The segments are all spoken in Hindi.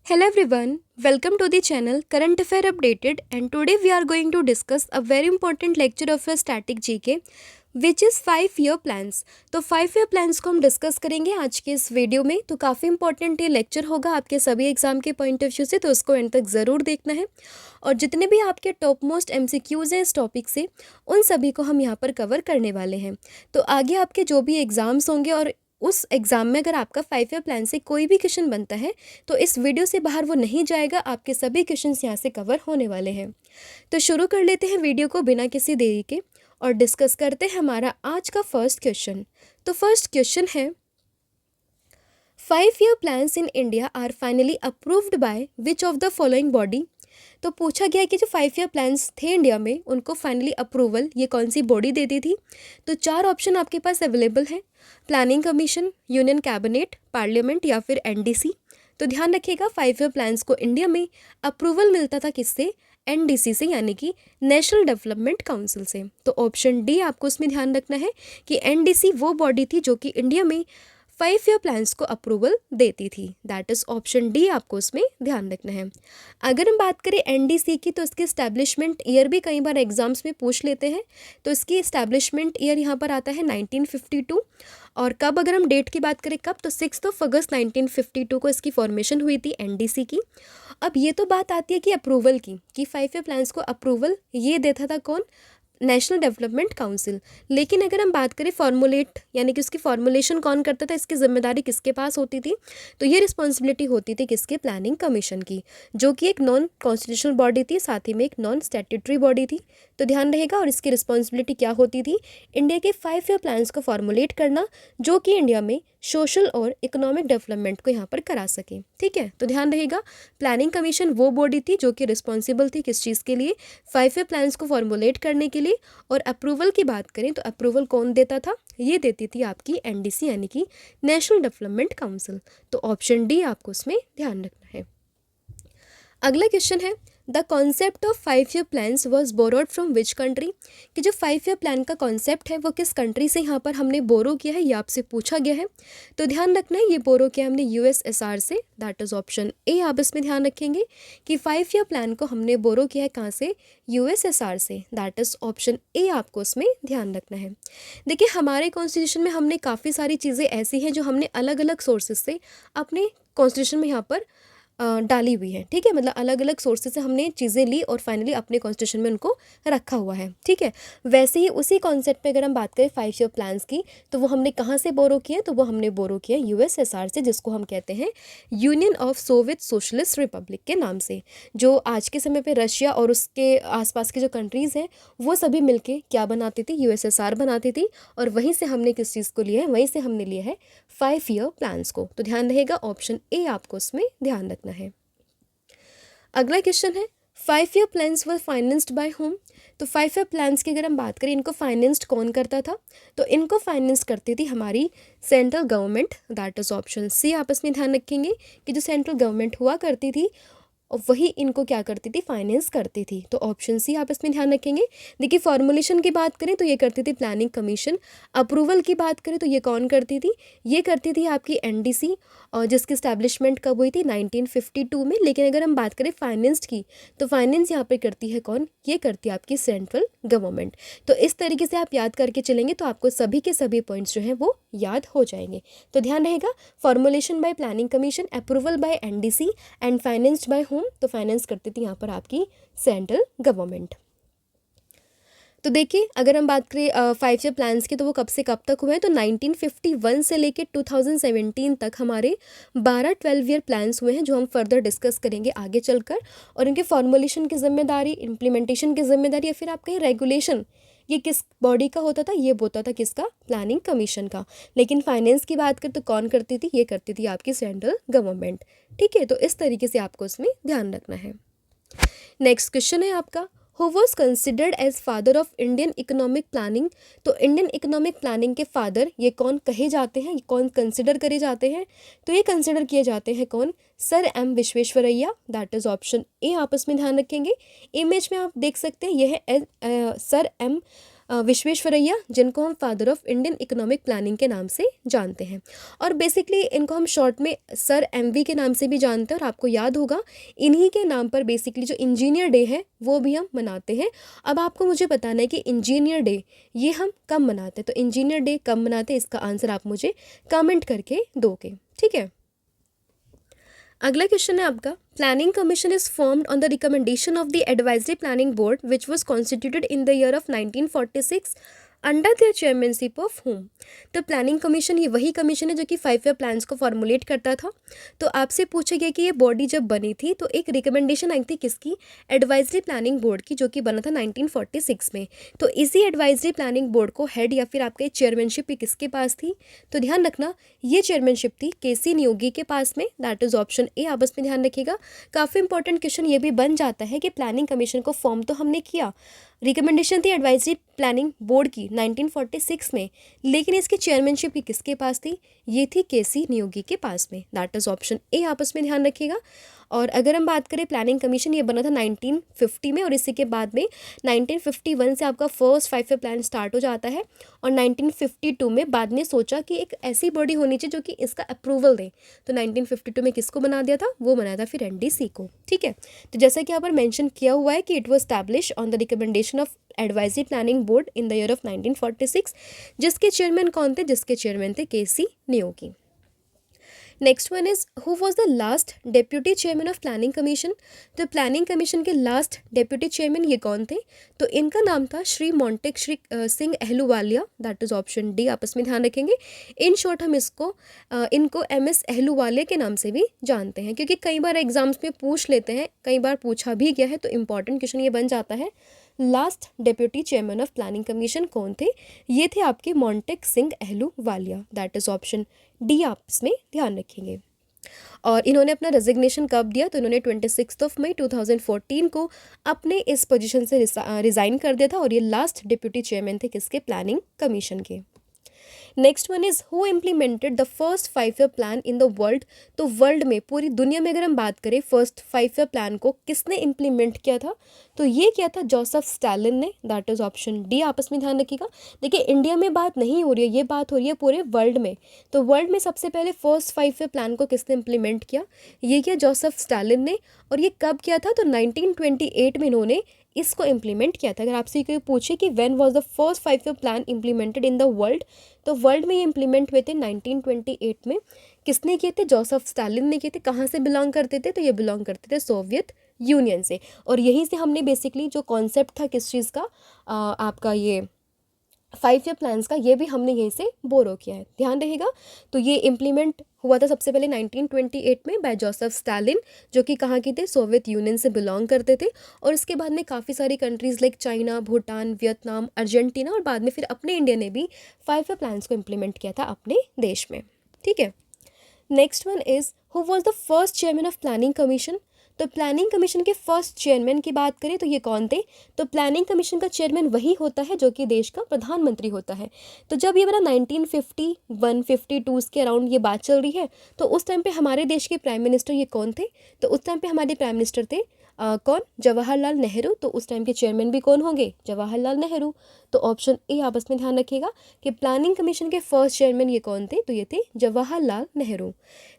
Hello everyone, welcome to the channel Current Affair Updated, and today we are going to discuss a very important lecture of a static GK which is 5 year plans। तो 5 year plans को हम डिस्कस करेंगे आज के इस वीडियो में। तो काफ़ी इंपॉर्टेंट ये लेक्चर होगा आपके सभी एग्जाम के पॉइंट ऑफ व्यू से, तो उसको एंड तक ज़रूर देखना है। और जितने भी आपके टॉप मोस्ट MCQs हैं इस टॉपिक से, उन सभी को हम यहाँ पर कवर करने वाले हैं। तो आगे आपके जो भी एग्ज़ाम्स होंगे और उस एग्ज़ाम में अगर आपका 5 year प्लान से कोई भी क्वेश्चन बनता है तो इस वीडियो से बाहर वो नहीं जाएगा, आपके सभी क्वेश्चंस यहाँ से कवर होने वाले हैं। तो शुरू कर लेते हैं वीडियो को बिना किसी देरी के और डिस्कस करते हैं हमारा आज का फर्स्ट क्वेश्चन। तो फर्स्ट क्वेश्चन है 5 year plans in India are finally approved by which of the following body. तो पूछा गया है कि जो 5 year प्लान्स थे इंडिया में उनको फाइनली अप्रूवल ये कौन सी बॉडी देती थी। तो 4 ऑप्शन आपके पास अवेलेबल हैं, planning commission, union cabinet, parliament या फिर NDC। तो ध्यान रखिएगा 5 year प्लान्स को इंडिया में अप्रूवल मिलता था किससे, NDC से, यानी कि नेशनल डेवलपमेंट काउंसिल से। तो ऑप्शन डी आपको उसमें ध्यान रखना है कि NDC वो बॉडी थी जो कि इंडिया में 5 year प्लान्स को अप्रूवल देती थी। दैट इज़ ऑप्शन डी, आपको उसमें ध्यान रखना है। अगर हम बात करें NDC की तो इसकी इस्टेब्लिशमेंट ईयर भी कई बार एग्जाम्स में पूछ लेते हैं। तो इसकी इस्टेब्लिशमेंट ईयर यहाँ पर आता है 1952। और कब, अगर हम डेट की बात करें कब, तो 6 अगस्त 1952 को इसकी फॉर्मेशन हुई थी NDC की। अब ये तो बात आती है कि अप्रूवल की, कि 5 year प्लान्स को अप्रूवल ये देता था कौन, नेशनल डेवलपमेंट काउंसिल। लेकिन अगर हम बात करें फॉर्मुलेट, यानी कि उसकी फॉर्मुलेशन कौन करता था, इसकी जिम्मेदारी किसके पास होती थी, तो ये रिस्पॉन्सिबिलिटी होती थी किसके, प्लानिंग कमीशन की, जो कि एक नॉन कॉन्स्टिट्यूशनल बॉडी थी, साथ ही में एक नॉन स्टैट्यूटरी बॉडी थी। तो ध्यान रहेगा। और इसकी रिस्पॉन्सिबिलिटी क्या होती थी, इंडिया के 5 year प्लान्स को फॉर्मुलेट करना, जो कि इंडिया में सोशल और इकोनॉमिक डेवलपमेंट को यहाँ पर करा सके। ठीक है, तो ध्यान रहेगा, प्लानिंग कमीशन वो बॉडी थी जो कि रिस्पॉन्सिबल थी किस चीज़ के लिए, 5 year प्लान्स को फॉर्मुलेट करने के लिए। और अप्रूवल की बात करें तो अप्रूवल कौन देता था, ये देती थी आपकी NDC, यानी कि नेशनल डेवलपमेंट काउंसिल। तो ऑप्शन डी आपको उसमें ध्यान रखना है। अगला क्वेश्चन है the concept of 5 year plans was borrowed from which country. कि जो 5 year प्लान का कॉन्सेप्ट है वो किस कंट्री से यहाँ पर हमने बोरो किया है, ये आपसे पूछा गया है। तो ध्यान रखना है, ये बोरो किया हमने USSR से। दैट इज़ ऑप्शन ए, आप इसमें ध्यान रखेंगे कि 5 year प्लान को हमने बोरो किया है कहाँ से, USSR से। दैट इज़ ऑप्शन ए, आपको उसमें ध्यान रखना है। देखिए, हमारे कॉन्स्टिट्यूशन में हमने काफ़ी सारी चीज़ें ऐसी हैं जो हमने अलग अलग सोर्सेज से अपने कॉन्स्टिट्यूशन में यहाँ पर डाली हुई है। ठीक है, मतलब अलग अलग सोर्सेज से हमने चीज़ें ली और फाइनली अपने कॉन्स्टिट्यूशन में उनको रखा हुआ है। ठीक है, वैसे ही उसी कॉन्सेप्ट पे अगर हम बात करें 5 year प्लान्स की, तो वो हमने कहाँ से बोरो किया, तो वो हमने बोरो किया USSR से, जिसको हम कहते हैं union of Soviet socialist Republic के नाम से। जो आज के समय पे रशिया और उसके आसपास के जो कंट्रीज़ हैं वो सभी मिलके क्या बनाती थी, USSR बनाती थी। और वहीं से हमने किस चीज़ को लिया है, वहीं से हमने लिया है 5 year प्लान्स को। तो ध्यान रहेगा, ऑप्शन ए आपको उसमें ध्यान रखना है। अगला क्वेश्चन है 5 year plans were financed by home. तो 5 year प्लान्स की अगर हम बात करें, इनको फाइनेंस्ड कौन करता था, तो इनको फाइनेंस करती थी हमारी central government. That is option C, आपस में ध्यान रखेंगे कि जो सेंट्रल गवर्नमेंट हुआ करती थी और वही इनको क्या करती थी, फाइनेंस करती थी। तो ऑप्शन सी आप इसमें ध्यान रखेंगे। देखिए, फॉर्मुलेशन की बात करें तो ये करती थी प्लानिंग कमीशन। अप्रूवल की बात करें तो ये कौन करती थी, ये करती थी आपकी NDC, और जिसकी इस्टेब्लिशमेंट कब हुई थी, 1952 में। लेकिन अगर हम बात करें फाइनेंस की, तो फाइनेंस यहाँ पे करती है कौन, ये करती है आपकी सेंट्रल गवर्नमेंट। तो इस तरीके से आप याद करके चलेंगे तो आपको सभी के सभी पॉइंट्स जो हैं वो याद हो जाएंगे। तो ध्यान रहेगा, formulation bye planning commission, approval bye NDC and financed by home. तो फाइनेंस करती थी यहाँ पर आपकी सेंट्रल गवर्नमेंट। तो देखिए, अगर हम बात करें 5 year प्लान्स की, तो वो कब से कब तक हुए हैं, तो 1951 से लेकर 2017 तक हमारे 12 year प्लान्स हुए हैं, जो हम फर्दर डिस्कस करेंगे आगे चलकर। और इनके फॉर्मुलेशन की जिम्मेदारी, इम्प्लीमेंटेशन की जिम्मेदारी, या फिर आप कहें रेगुलेशन, ये किस बॉडी का होता था, ये होता था किसका, प्लानिंग कमीशन का। लेकिन फाइनेंस की बात करें तो कौन करती थी, ये करती थी आपकी सेंट्रल गवर्नमेंट। ठीक है, तो इस तरीके से आपको इसमें ध्यान रखना है। नेक्स्ट क्वेश्चन है आपका, who was considered as father of Indian economic planning. तो इंडियन इकोनॉमिक प्लानिंग के फादर ये कौन कहे जाते हैं, कौन कंसिडर करे जाते हैं, तो ये कंसिडर किए जाते हैं कौन, sir M Visvesvaraya. That is option A, आप इसमें ध्यान रखेंगे। इमेज में आप देख सकते हैं, यह है सर M विश्वेश्वरैया, जिनको हम father of Indian economic planning के नाम से जानते हैं। और बेसिकली इनको हम शॉर्ट में सर एमवी के नाम से भी जानते हैं। और आपको याद होगा इन्हीं के नाम पर बेसिकली जो इंजीनियर डे है वो भी हम मनाते हैं। अब आपको मुझे बताना है कि इंजीनियर डे ये हम कब मनाते हैं, तो इंजीनियर डे कब मनाते हैं इसका आंसर आप मुझे कमेंट करके दोगे, ठीक है। अगला क्वेश्चन है आपका, planning commission is formed on the recommendation of the advisory planning board which was constituted in the year of 1946 under the chairmanship of home. तो प्लानिंग कमीशन ये वही कमीशन है जो कि 5 ईयर प्लान्स को फॉर्मुलेट करता था। तो आपसे पूछा गया कि ये बॉडी जब बनी थी तो एक रिकमेंडेशन आई थी किसकी, एडवाइजरी प्लानिंग बोर्ड की, जो कि बना था 1946 में। तो इसी एडवाइजरी प्लानिंग बोर्ड को हेड या फिर आपके चेयरमैनशिप किसके पास थी, तो ध्यान रखना ये चेयरमैनशिप थी केसी नियोगी के पास में, दैट इज ऑप्शन ए। आपस में ध्यान रखिएगा, काफ़ी इंपॉर्टेंट क्वेश्चन ये भी बन जाता है कि प्लानिंग कमीशन को फॉर्म तो हमने किया, रिकमेंडेशन थी एडवाइजरी प्लानिंग बोर्ड की 1946 में, लेकिन इसकी चेयरमैनशिप की किसके पास थी, ये थी केसी नियोगी के पास में, दैट इज ऑप्शन ए। आपस में ध्यान रखिएगा। और अगर हम बात करें प्लानिंग कमीशन, ये बना था 1950 में और इसी के बाद में 1951 से आपका फर्स्ट 5 ईयर प्लान स्टार्ट हो जाता है। और 1952 में बाद में सोचा कि एक ऐसी बॉडी होनी चाहिए जो कि इसका अप्रूवल दे, तो 1952 में किसको बना दिया था, वो बनाया था फिर एनडीसी को, ठीक है। तो जैसा कि यहाँ पर मेंशन किया हुआ है कि it was establish on the recommendation of advisory planning board in the year of 1946, जिसके चेयरमैन कौन थे, जिसके चेयरमैन थे KC Neogy. Next one is who was the last deputy chairman of planning commission. तो प्लानिंग कमीशन के लास्ट डेप्यूटी चेयरमैन ये कौन थे, तो इनका नाम था Shri Montek Shri Singh Ahluwalia, that is option D. आपस में ध्यान रखेंगे, इन शॉर्ट हम इनको एमएस अहलूवालिया के नाम से भी जानते हैं, क्योंकि कई बार एग्जाम्स में पूछ लेते हैं, कई बार पूछा भी गया है, तो इंपॉर्टेंट क्वेश्चन ये बन जाता है last deputy chairman of planning commission कौन थे, ये थे आपके Montek Singh Ahluwalia, that is option D. आप इसमें ध्यान रखेंगे। और इन्होंने अपना रेजिग्नेशन कब दिया, तो इन्होंने 26 मई 2014 को अपने इस पोजीशन से रिज़ाइन कर दिया था। और ये लास्ट डिप्यूटी चेयरमैन थे किसके, प्लानिंग कमीशन के। Next one is who implemented the first 5 year plan in the world. तो वर्ल्ड में, पूरी दुनिया में अगर हम बात करें फर्स्ट 5 ईयर प्लान को किसने इम्प्लीमेंट किया था, तो ये किया था जोसेफ स्टालिन ने, दैट इज ऑप्शन डी। आपस में ध्यान रखिएगा। देखिए इंडिया में बात नहीं हो रही है, ये बात हो रही है पूरे वर्ल्ड में। तो वर्ल्ड में सबसे पहले फर्स्ट 5 ईयर प्लान को किसने इम्प्लीमेंट किया, ये किया जोसेफ स्टालिन ने। और ये कब किया था, तो 1928 में इन्होंने इसको इम्प्लीमेंट किया था। अगर आपसे कोई पूछे कि when was the first 5 year plan implemented in the world, तो वर्ल्ड में ये इम्प्लीमेंट हुए थे 1928 में। किसने किए थे, जोसेफ स्टालिन ने किए थे। कहाँ से बिलोंग करते थे, तो ये बिलोंग करते थे सोवियत यूनियन से। और यहीं से हमने बेसिकली जो कॉन्सेप्ट था किस चीज़ का, आपका ये 5 ईयर प्लान्स का, ये भी हमने यहीं से बोरो किया है, ध्यान रहेगा। तो ये इम्प्लीमेंट हुआ था सबसे पहले 1928 में बाय जोसेफ स्टालिन, जो कि कहाँ के थे, सोवियत यूनियन से बिलोंग करते थे। और इसके बाद में काफ़ी सारी countries like China, Bhutan, Vietnam, Argentina और बाद में फिर अपने इंडिया ने भी 5 ईयर प्लान्स को इम्प्लीमेंट किया था अपने देश में, ठीक है। Next one is who was the first chairman of planning commission. तो प्लानिंग कमीशन के फर्स्ट चेयरमैन की बात करें तो ये कौन थे, तो प्लानिंग कमीशन का चेयरमैन वही होता है जो कि देश का प्रधानमंत्री होता है। तो जब ये बना 1951-52 के अराउंड ये बात चल रही है, तो उस टाइम पे हमारे देश के प्राइम मिनिस्टर ये कौन थे, तो उस टाइम पे हमारे प्राइम मिनिस्टर थे कौन, जवाहरलाल नेहरू। तो उस टाइम के चेयरमैन भी कौन होंगे, जवाहरलाल नेहरू। तो ऑप्शन ए आपस में ध्यान रखिएगा कि प्लानिंग कमीशन के फर्स्ट चेयरमैन ये कौन थे, तो ये थे जवाहरलाल नेहरू।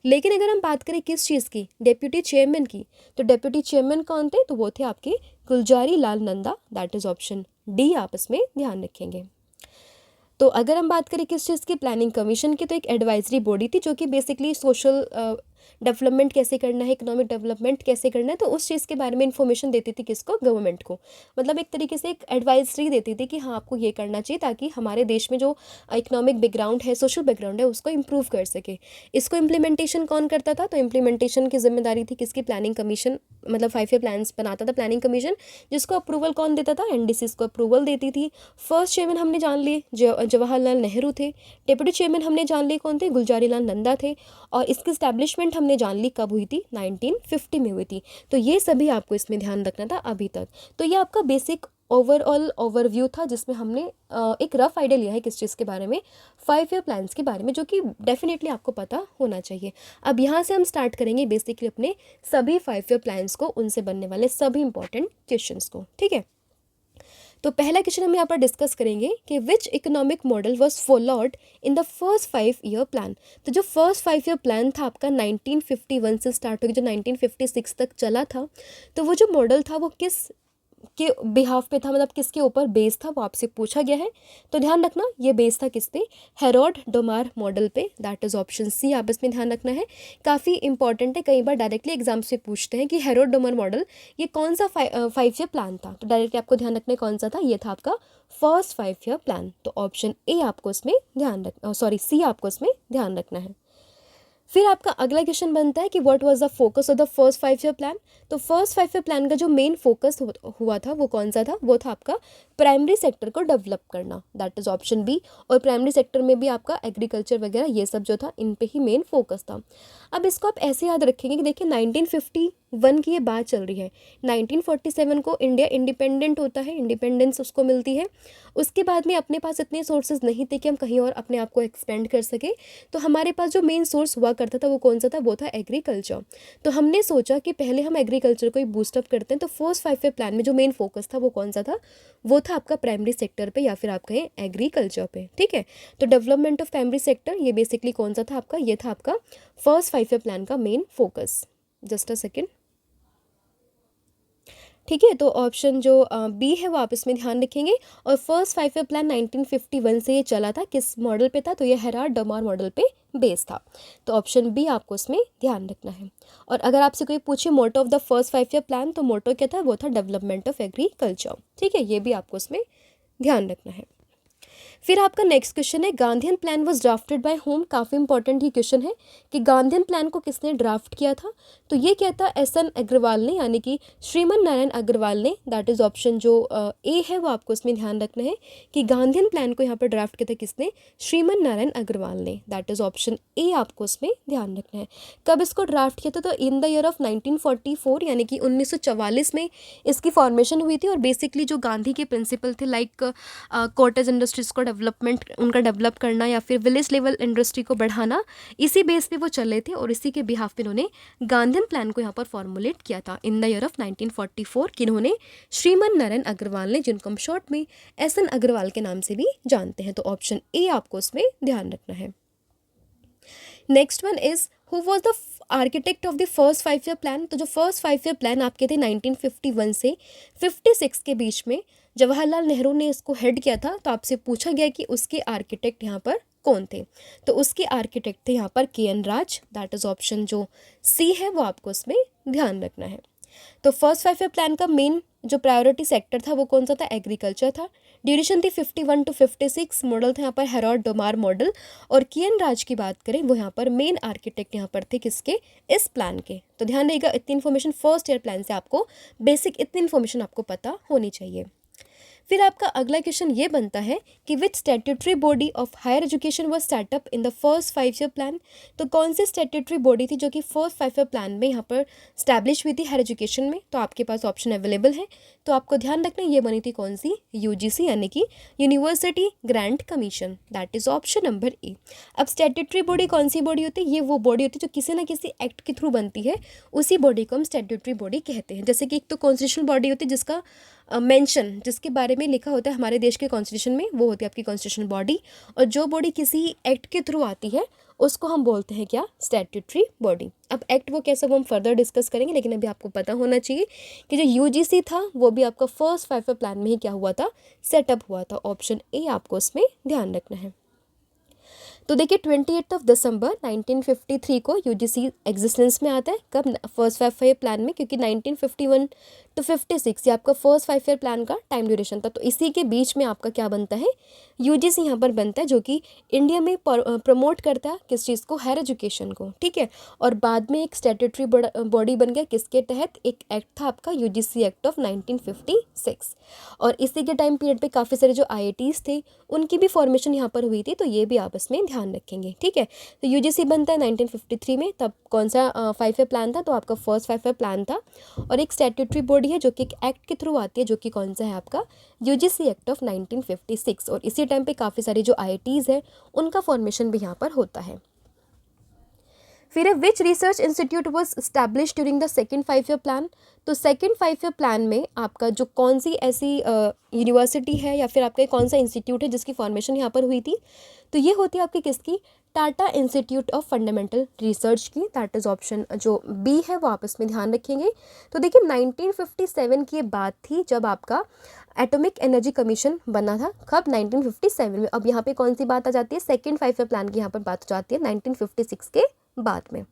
लेकिन अगर हम बात करें किस चीज़ की, डेप्यूटी चेयरमैन की, तो डेप्यूटी चेयरमैन कौन थे, तो वो थे आपके Gulzari Lal Nanda, that is option D. आपस में ध्यान रखेंगे। तो अगर हम बात करें किस चीज़ की, प्लानिंग कमीशन की, तो एक एडवाइजरी बॉडी थी जो कि बेसिकली सोशल डेवलपमेंट कैसे करना है, इकोनॉमिक डेवलपमेंट कैसे करना है, तो उस चीज़ के बारे में इन्फॉर्मेशन देती थी किसको, गवर्नमेंट को। मतलब एक तरीके से एक एडवाइजरी देती थी कि हाँ आपको ये करना चाहिए, ताकि हमारे देश में जो इकोनॉमिक बैकग्राउंड है, सोशल बैकग्राउंड है, उसको इम्प्रूव कर सके। इसको इम्प्लीमेंटेशन कौन करता था, तो इम्प्लीमेंटेशन की जिम्मेदारी थी किसकी, प्लानिंग कमीशन, मतलब 5 ईयर प्लान्स बनाता था प्लानिंग कमीशन, जिसको अप्रूवल कौन देता था, एनडीसी को अप्रूवल देती थी। फर्स्ट चेयरमैन हमने जान लिए जवाहरलाल नेहरू थे। डेप्यूटी चेयरमैन हमने जान लिए कौन थे, गुलजारी लाल नंदा थे। और इसकी स्टैब्लिशमेंट हमने जान ली कब हुई थी, 1950 में हुई थी। तो ये सभी आपको इसमें ध्यान रखना था अभी तक। तो ये आपका बेसिक ओवरऑल ओवरव्यू था, जिसमें हमने एक रफ आइडिया लिया है किस चीज़ के बारे में, 5 ईयर प्लान्स के बारे में, जो कि डेफिनेटली आपको पता होना चाहिए। अब यहाँ से हम स्टार्ट करेंगे बेसिकली अपने सभी 5 ईयर प्लान्स को, उनसे बनने वाले सभी इंपॉर्टेंट क्वेश्चंस को, ठीक है। तो पहला क्वेश्चन हम यहाँ पर डिस्कस करेंगे कि which economic model was followed in the first 5 year plan. तो जो फर्स्ट 5 ईयर प्लान था आपका 1951 से स्टार्ट होकर जो 1956 तक चला था, तो वो जो मॉडल था वो किस के बिहाफ पे था, मतलब किसके ऊपर बेस था, वो आपसे पूछा गया है। तो ध्यान रखना ये बेस था किस पे, हेरोड डोमार मॉडल पे, दैट इज ऑप्शन सी। आप इसमें ध्यान रखना है, काफ़ी इंपॉर्टेंट है, कई बार डायरेक्टली एग्जाम से पूछते हैं कि हेरोड डोमार मॉडल ये कौन सा 5 ईयर प्लान था। तो डायरेक्टली आपको ध्यान रखना है कौन सा था, ये था आपका फर्स्ट 5 ईयर प्लान। तो ऑप्शन ए आपको इसमें ध्यान रखना, सॉरी सी आपको इसमें ध्यान रखना है। फिर आपका अगला क्वेश्चन बनता है कि what was the focus of the first 5 year plan. तो फर्स्ट 5 ईयर प्लान का जो मेन फोकस हुआ था वो कौन सा था, वो था आपका प्राइमरी सेक्टर को डेवलप करना, दैट इज ऑप्शन बी। और प्राइमरी सेक्टर में भी आपका एग्रीकल्चर वगैरह ये सब जो था इन पे ही मेन फोकस था। अब इसको आप ऐसे याद रखेंगे कि देखिए 1951 की ये बात चल रही है, 1947 को इंडिया इंडिपेंडेंट होता है, इंडिपेंडेंस उसको मिलती है। उसके बाद में अपने पास इतने सोर्सेज नहीं थे कि हम कहीं और अपने आप को एक्सपेंड कर सके, तो हमारे पास जो मेन सोर्स हुआ करता था वो कौन सा था, वो था एग्रीकल्चर। तो हमने सोचा कि पहले हम एग्रीकल्चर को ही बूस्टअप करते हैं। तो फर्स्ट 5 ईयर प्लान में जो मेन फोकस था वो कौन सा था, वो था आपका प्राइमरी सेक्टर पे या फिर आप कहें एग्रीकल्चर पे, ठीक है। तो डेवलपमेंट ऑफ प्राइमरी सेक्टर ये बेसिकली कौन सा था आपका, ये था आपका फर्स्ट 5 ईयर प्लान का main focus. Just a second, ठीक है। तो ऑप्शन जो बी है वो आप इसमें ध्यान रखेंगे। और फर्स्ट 5 ईयर प्लान 1951 से ये चला था, किस मॉडल पे था, तो ये हेराल्ड डोमार मॉडल पे बेस था। तो ऑप्शन बी आपको इसमें ध्यान रखना है। और अगर आपसे कोई पूछे motto of the first 5 year plan, तो मोटो क्या था, वो था डेवलपमेंट ऑफ एग्रीकल्चर, ठीक है। ये भी आपको इसमें ध्यान रखना है। फिर आपका नेक्स्ट क्वेश्चन है, Gandhian plan was drafted bye home. काफ़ी इंपॉर्टेंट ये क्वेश्चन है कि गांधीयन प्लान को किसने ड्राफ्ट किया था। तो ये क्या था, एस.एन. अग्रवाल ने, यानी कि श्रीमन नारायण अग्रवाल ने, दैट इज ऑप्शन जो ए है वो आपको इसमें ध्यान रखना है कि गांधीयन प्लान को यहाँ पर ड्राफ्ट किया था किसने, श्रीमन नारायण अग्रवाल ने, दैट इज ऑप्शन ए आपको इसमें ध्यान रखना है। कब इसको ड्राफ्ट किया था, तो इन द ईयर ऑफ 1944, यानी कि 1944 में इसकी फॉर्मेशन हुई थी। और बेसिकली जो गांधी के प्रिंसिपल थे, लाइक कॉटेज इंडस्ट्रीज को डेवलपमेंट, उनका डेवलप करना या फिर विलेज लेवल इंडस्ट्री को बढ़ाना, इसी बेस पे वो चले थे। और इसी के बिहाफ पे उन्होंने गांधीयन प्लान को यहाँ पर फॉर्मुलेट किया था इन the year of 1944, किन्होंने, Shriman Narayan Agarwal ने, जिनको हम शॉर्ट में एस.एन. अग्रवाल के नाम से भी जानते हैं। तो ऑप्शन ए आपको इसमें ध्यान रखना है। Next one is, who was the architect of the first 5 year plan. तो जो फर्स्ट 5 ईयर प्लान आपके थे 1951 से 56 के बीच में जवाहरलाल नेहरू ने इसको हेड किया था। तो आपसे पूछा गया कि उसके आर्किटेक्ट यहाँ पर कौन थे। तो उसके आर्किटेक्ट थे यहाँ पर K. N.. Raj, that is option जो सी है वो आपको इसमें ध्यान रखना है। तो फर्स्ट 5 ईयर प्लान का मेन जो प्रायोरिटी सेक्टर था वो कौन सा था, एग्रीकल्चर था। ड्यूरेशन थी 51 to 56, मॉडल था यहाँ पर हेरोल्ड डोमार मॉडल। और के.एन. राज की बात करें, वो यहाँ पर मेन आर्किटेक्ट यहाँ पर थे किसके, इस प्लान के। तो ध्यान रहिएगा, इतनी इन्फॉर्मेशन फर्स्ट ईयर प्लान से आपको बेसिक इतनी इन्फॉर्मेशन आपको पता होनी चाहिए। फिर आपका अगला क्वेश्चन ये बनता है कि which statutory body of higher education was set up in the first 5 year plan. तो कौन सी स्टैट्यूटरी बॉडी थी जो कि फर्स्ट 5 ईयर प्लान में यहाँ पर स्टैब्लिश हुई थी हायर एजुकेशन में। तो आपके पास ऑप्शन अवेलेबल है, तो आपको ध्यान रखना ये बनी थी कौन सी, यूजीसी, यानी कि university grant commission, that is option number A. अब स्टैट्यूटरी बॉडी कौन सी बॉडी होती है, ये वो बॉडी होती है जो किसी ना किसी एक्ट के थ्रू बनती है, उसी बॉडी को हम स्टैट्यूटरी बॉडी कहते हैं। जैसे कि एक तो कॉन्स्टिट्यूशनल बॉडी होती है जिसका मेंशन, जिसके बारे में लिखा होता है हमारे देश के कॉन्स्टिट्यूशन में, वो होती है आपकी कॉन्स्टिट्यूशनल बॉडी। और जो बॉडी किसी एक्ट के थ्रू आती है उसको हम बोलते हैं क्या, स्टैट्यूटरी बॉडी। अब एक्ट वो कैसा वो हम फर्दर डिस्कस करेंगे, लेकिन अभी आपको पता होना चाहिए कि जो यूजीसी था वो भी आपका फर्स्ट 5 ईयर प्लान में ही क्या हुआ था, सेटअप हुआ था। ऑप्शन ए आपको इसमें ध्यान रखना है। तो देखिए 28 दिसंबर 1953 को यूजीसी एग्जिस्टेंस में आता है। कब, फर्स्ट 5 ईयर प्लान में, क्योंकि 1951 to 56 ये आपका फर्स्ट 5 ईयर प्लान का टाइम ड्यूरेशन था। तो इसी के बीच में आपका क्या बनता है, यूजीसी यहाँ पर बनता है, जो कि इंडिया में प्रमोट करता है किस चीज़ को, हायर एजुकेशन को, ठीक है। और बाद में एक स्टैट्यूटरी बॉडी बन गया किसके तहत, एक एक्ट था आपका यूजीसी एक्ट ऑफ 1956। और इसी के टाइम पीरियड पे काफ़ी सारे जो आईआईटीज़ थे उनकी भी फॉर्मेशन यहाँ पर हुई थी। तो ये भी आप इसमें ध्यान रखेंगे, ठीक है। तो यूजीसी बनता है 1953 में, तब कौन सा 5 ईयर प्लान था, तो आपका फर्स्ट 5 ईयर प्लान था। और एक स्टैट्यूटरी बॉडी है जो कि एक एक्ट के थ्रू आती है, जो कि कौन सा है आपका, यूजीसी एक्ट ऑफ 1956। और इसी टाइम पे काफ़ी सारी जो आईआईटीज़ है उनका फॉर्मेशन भी यहाँ पर होता है। फिर है which research institute was establish during the second 5 year plan. तो सेकेंड 5 ईयर प्लान में आपका जो कौन सी ऐसी यूनिवर्सिटी है या फिर आपका कौन सा इंस्टीट्यूट है जिसकी फॉर्मेशन यहाँ पर हुई थी, तो ये होती है आपकी किसकी, Tata institute of fundamental research की। दैट इज़ ऑप्शन जो बी है वो आप इसमें ध्यान रखेंगे। तो देखिए 1957 की ये बात थी जब आपका एटॉमिक एनर्जी कमीशन बना था, कब, 1957 में। अब यहाँ पे कौन सी बात आ जाती है, सेकेंड 5 ईयर प्लान की यहाँ पर बात हो जाती है 1956 के बाद में,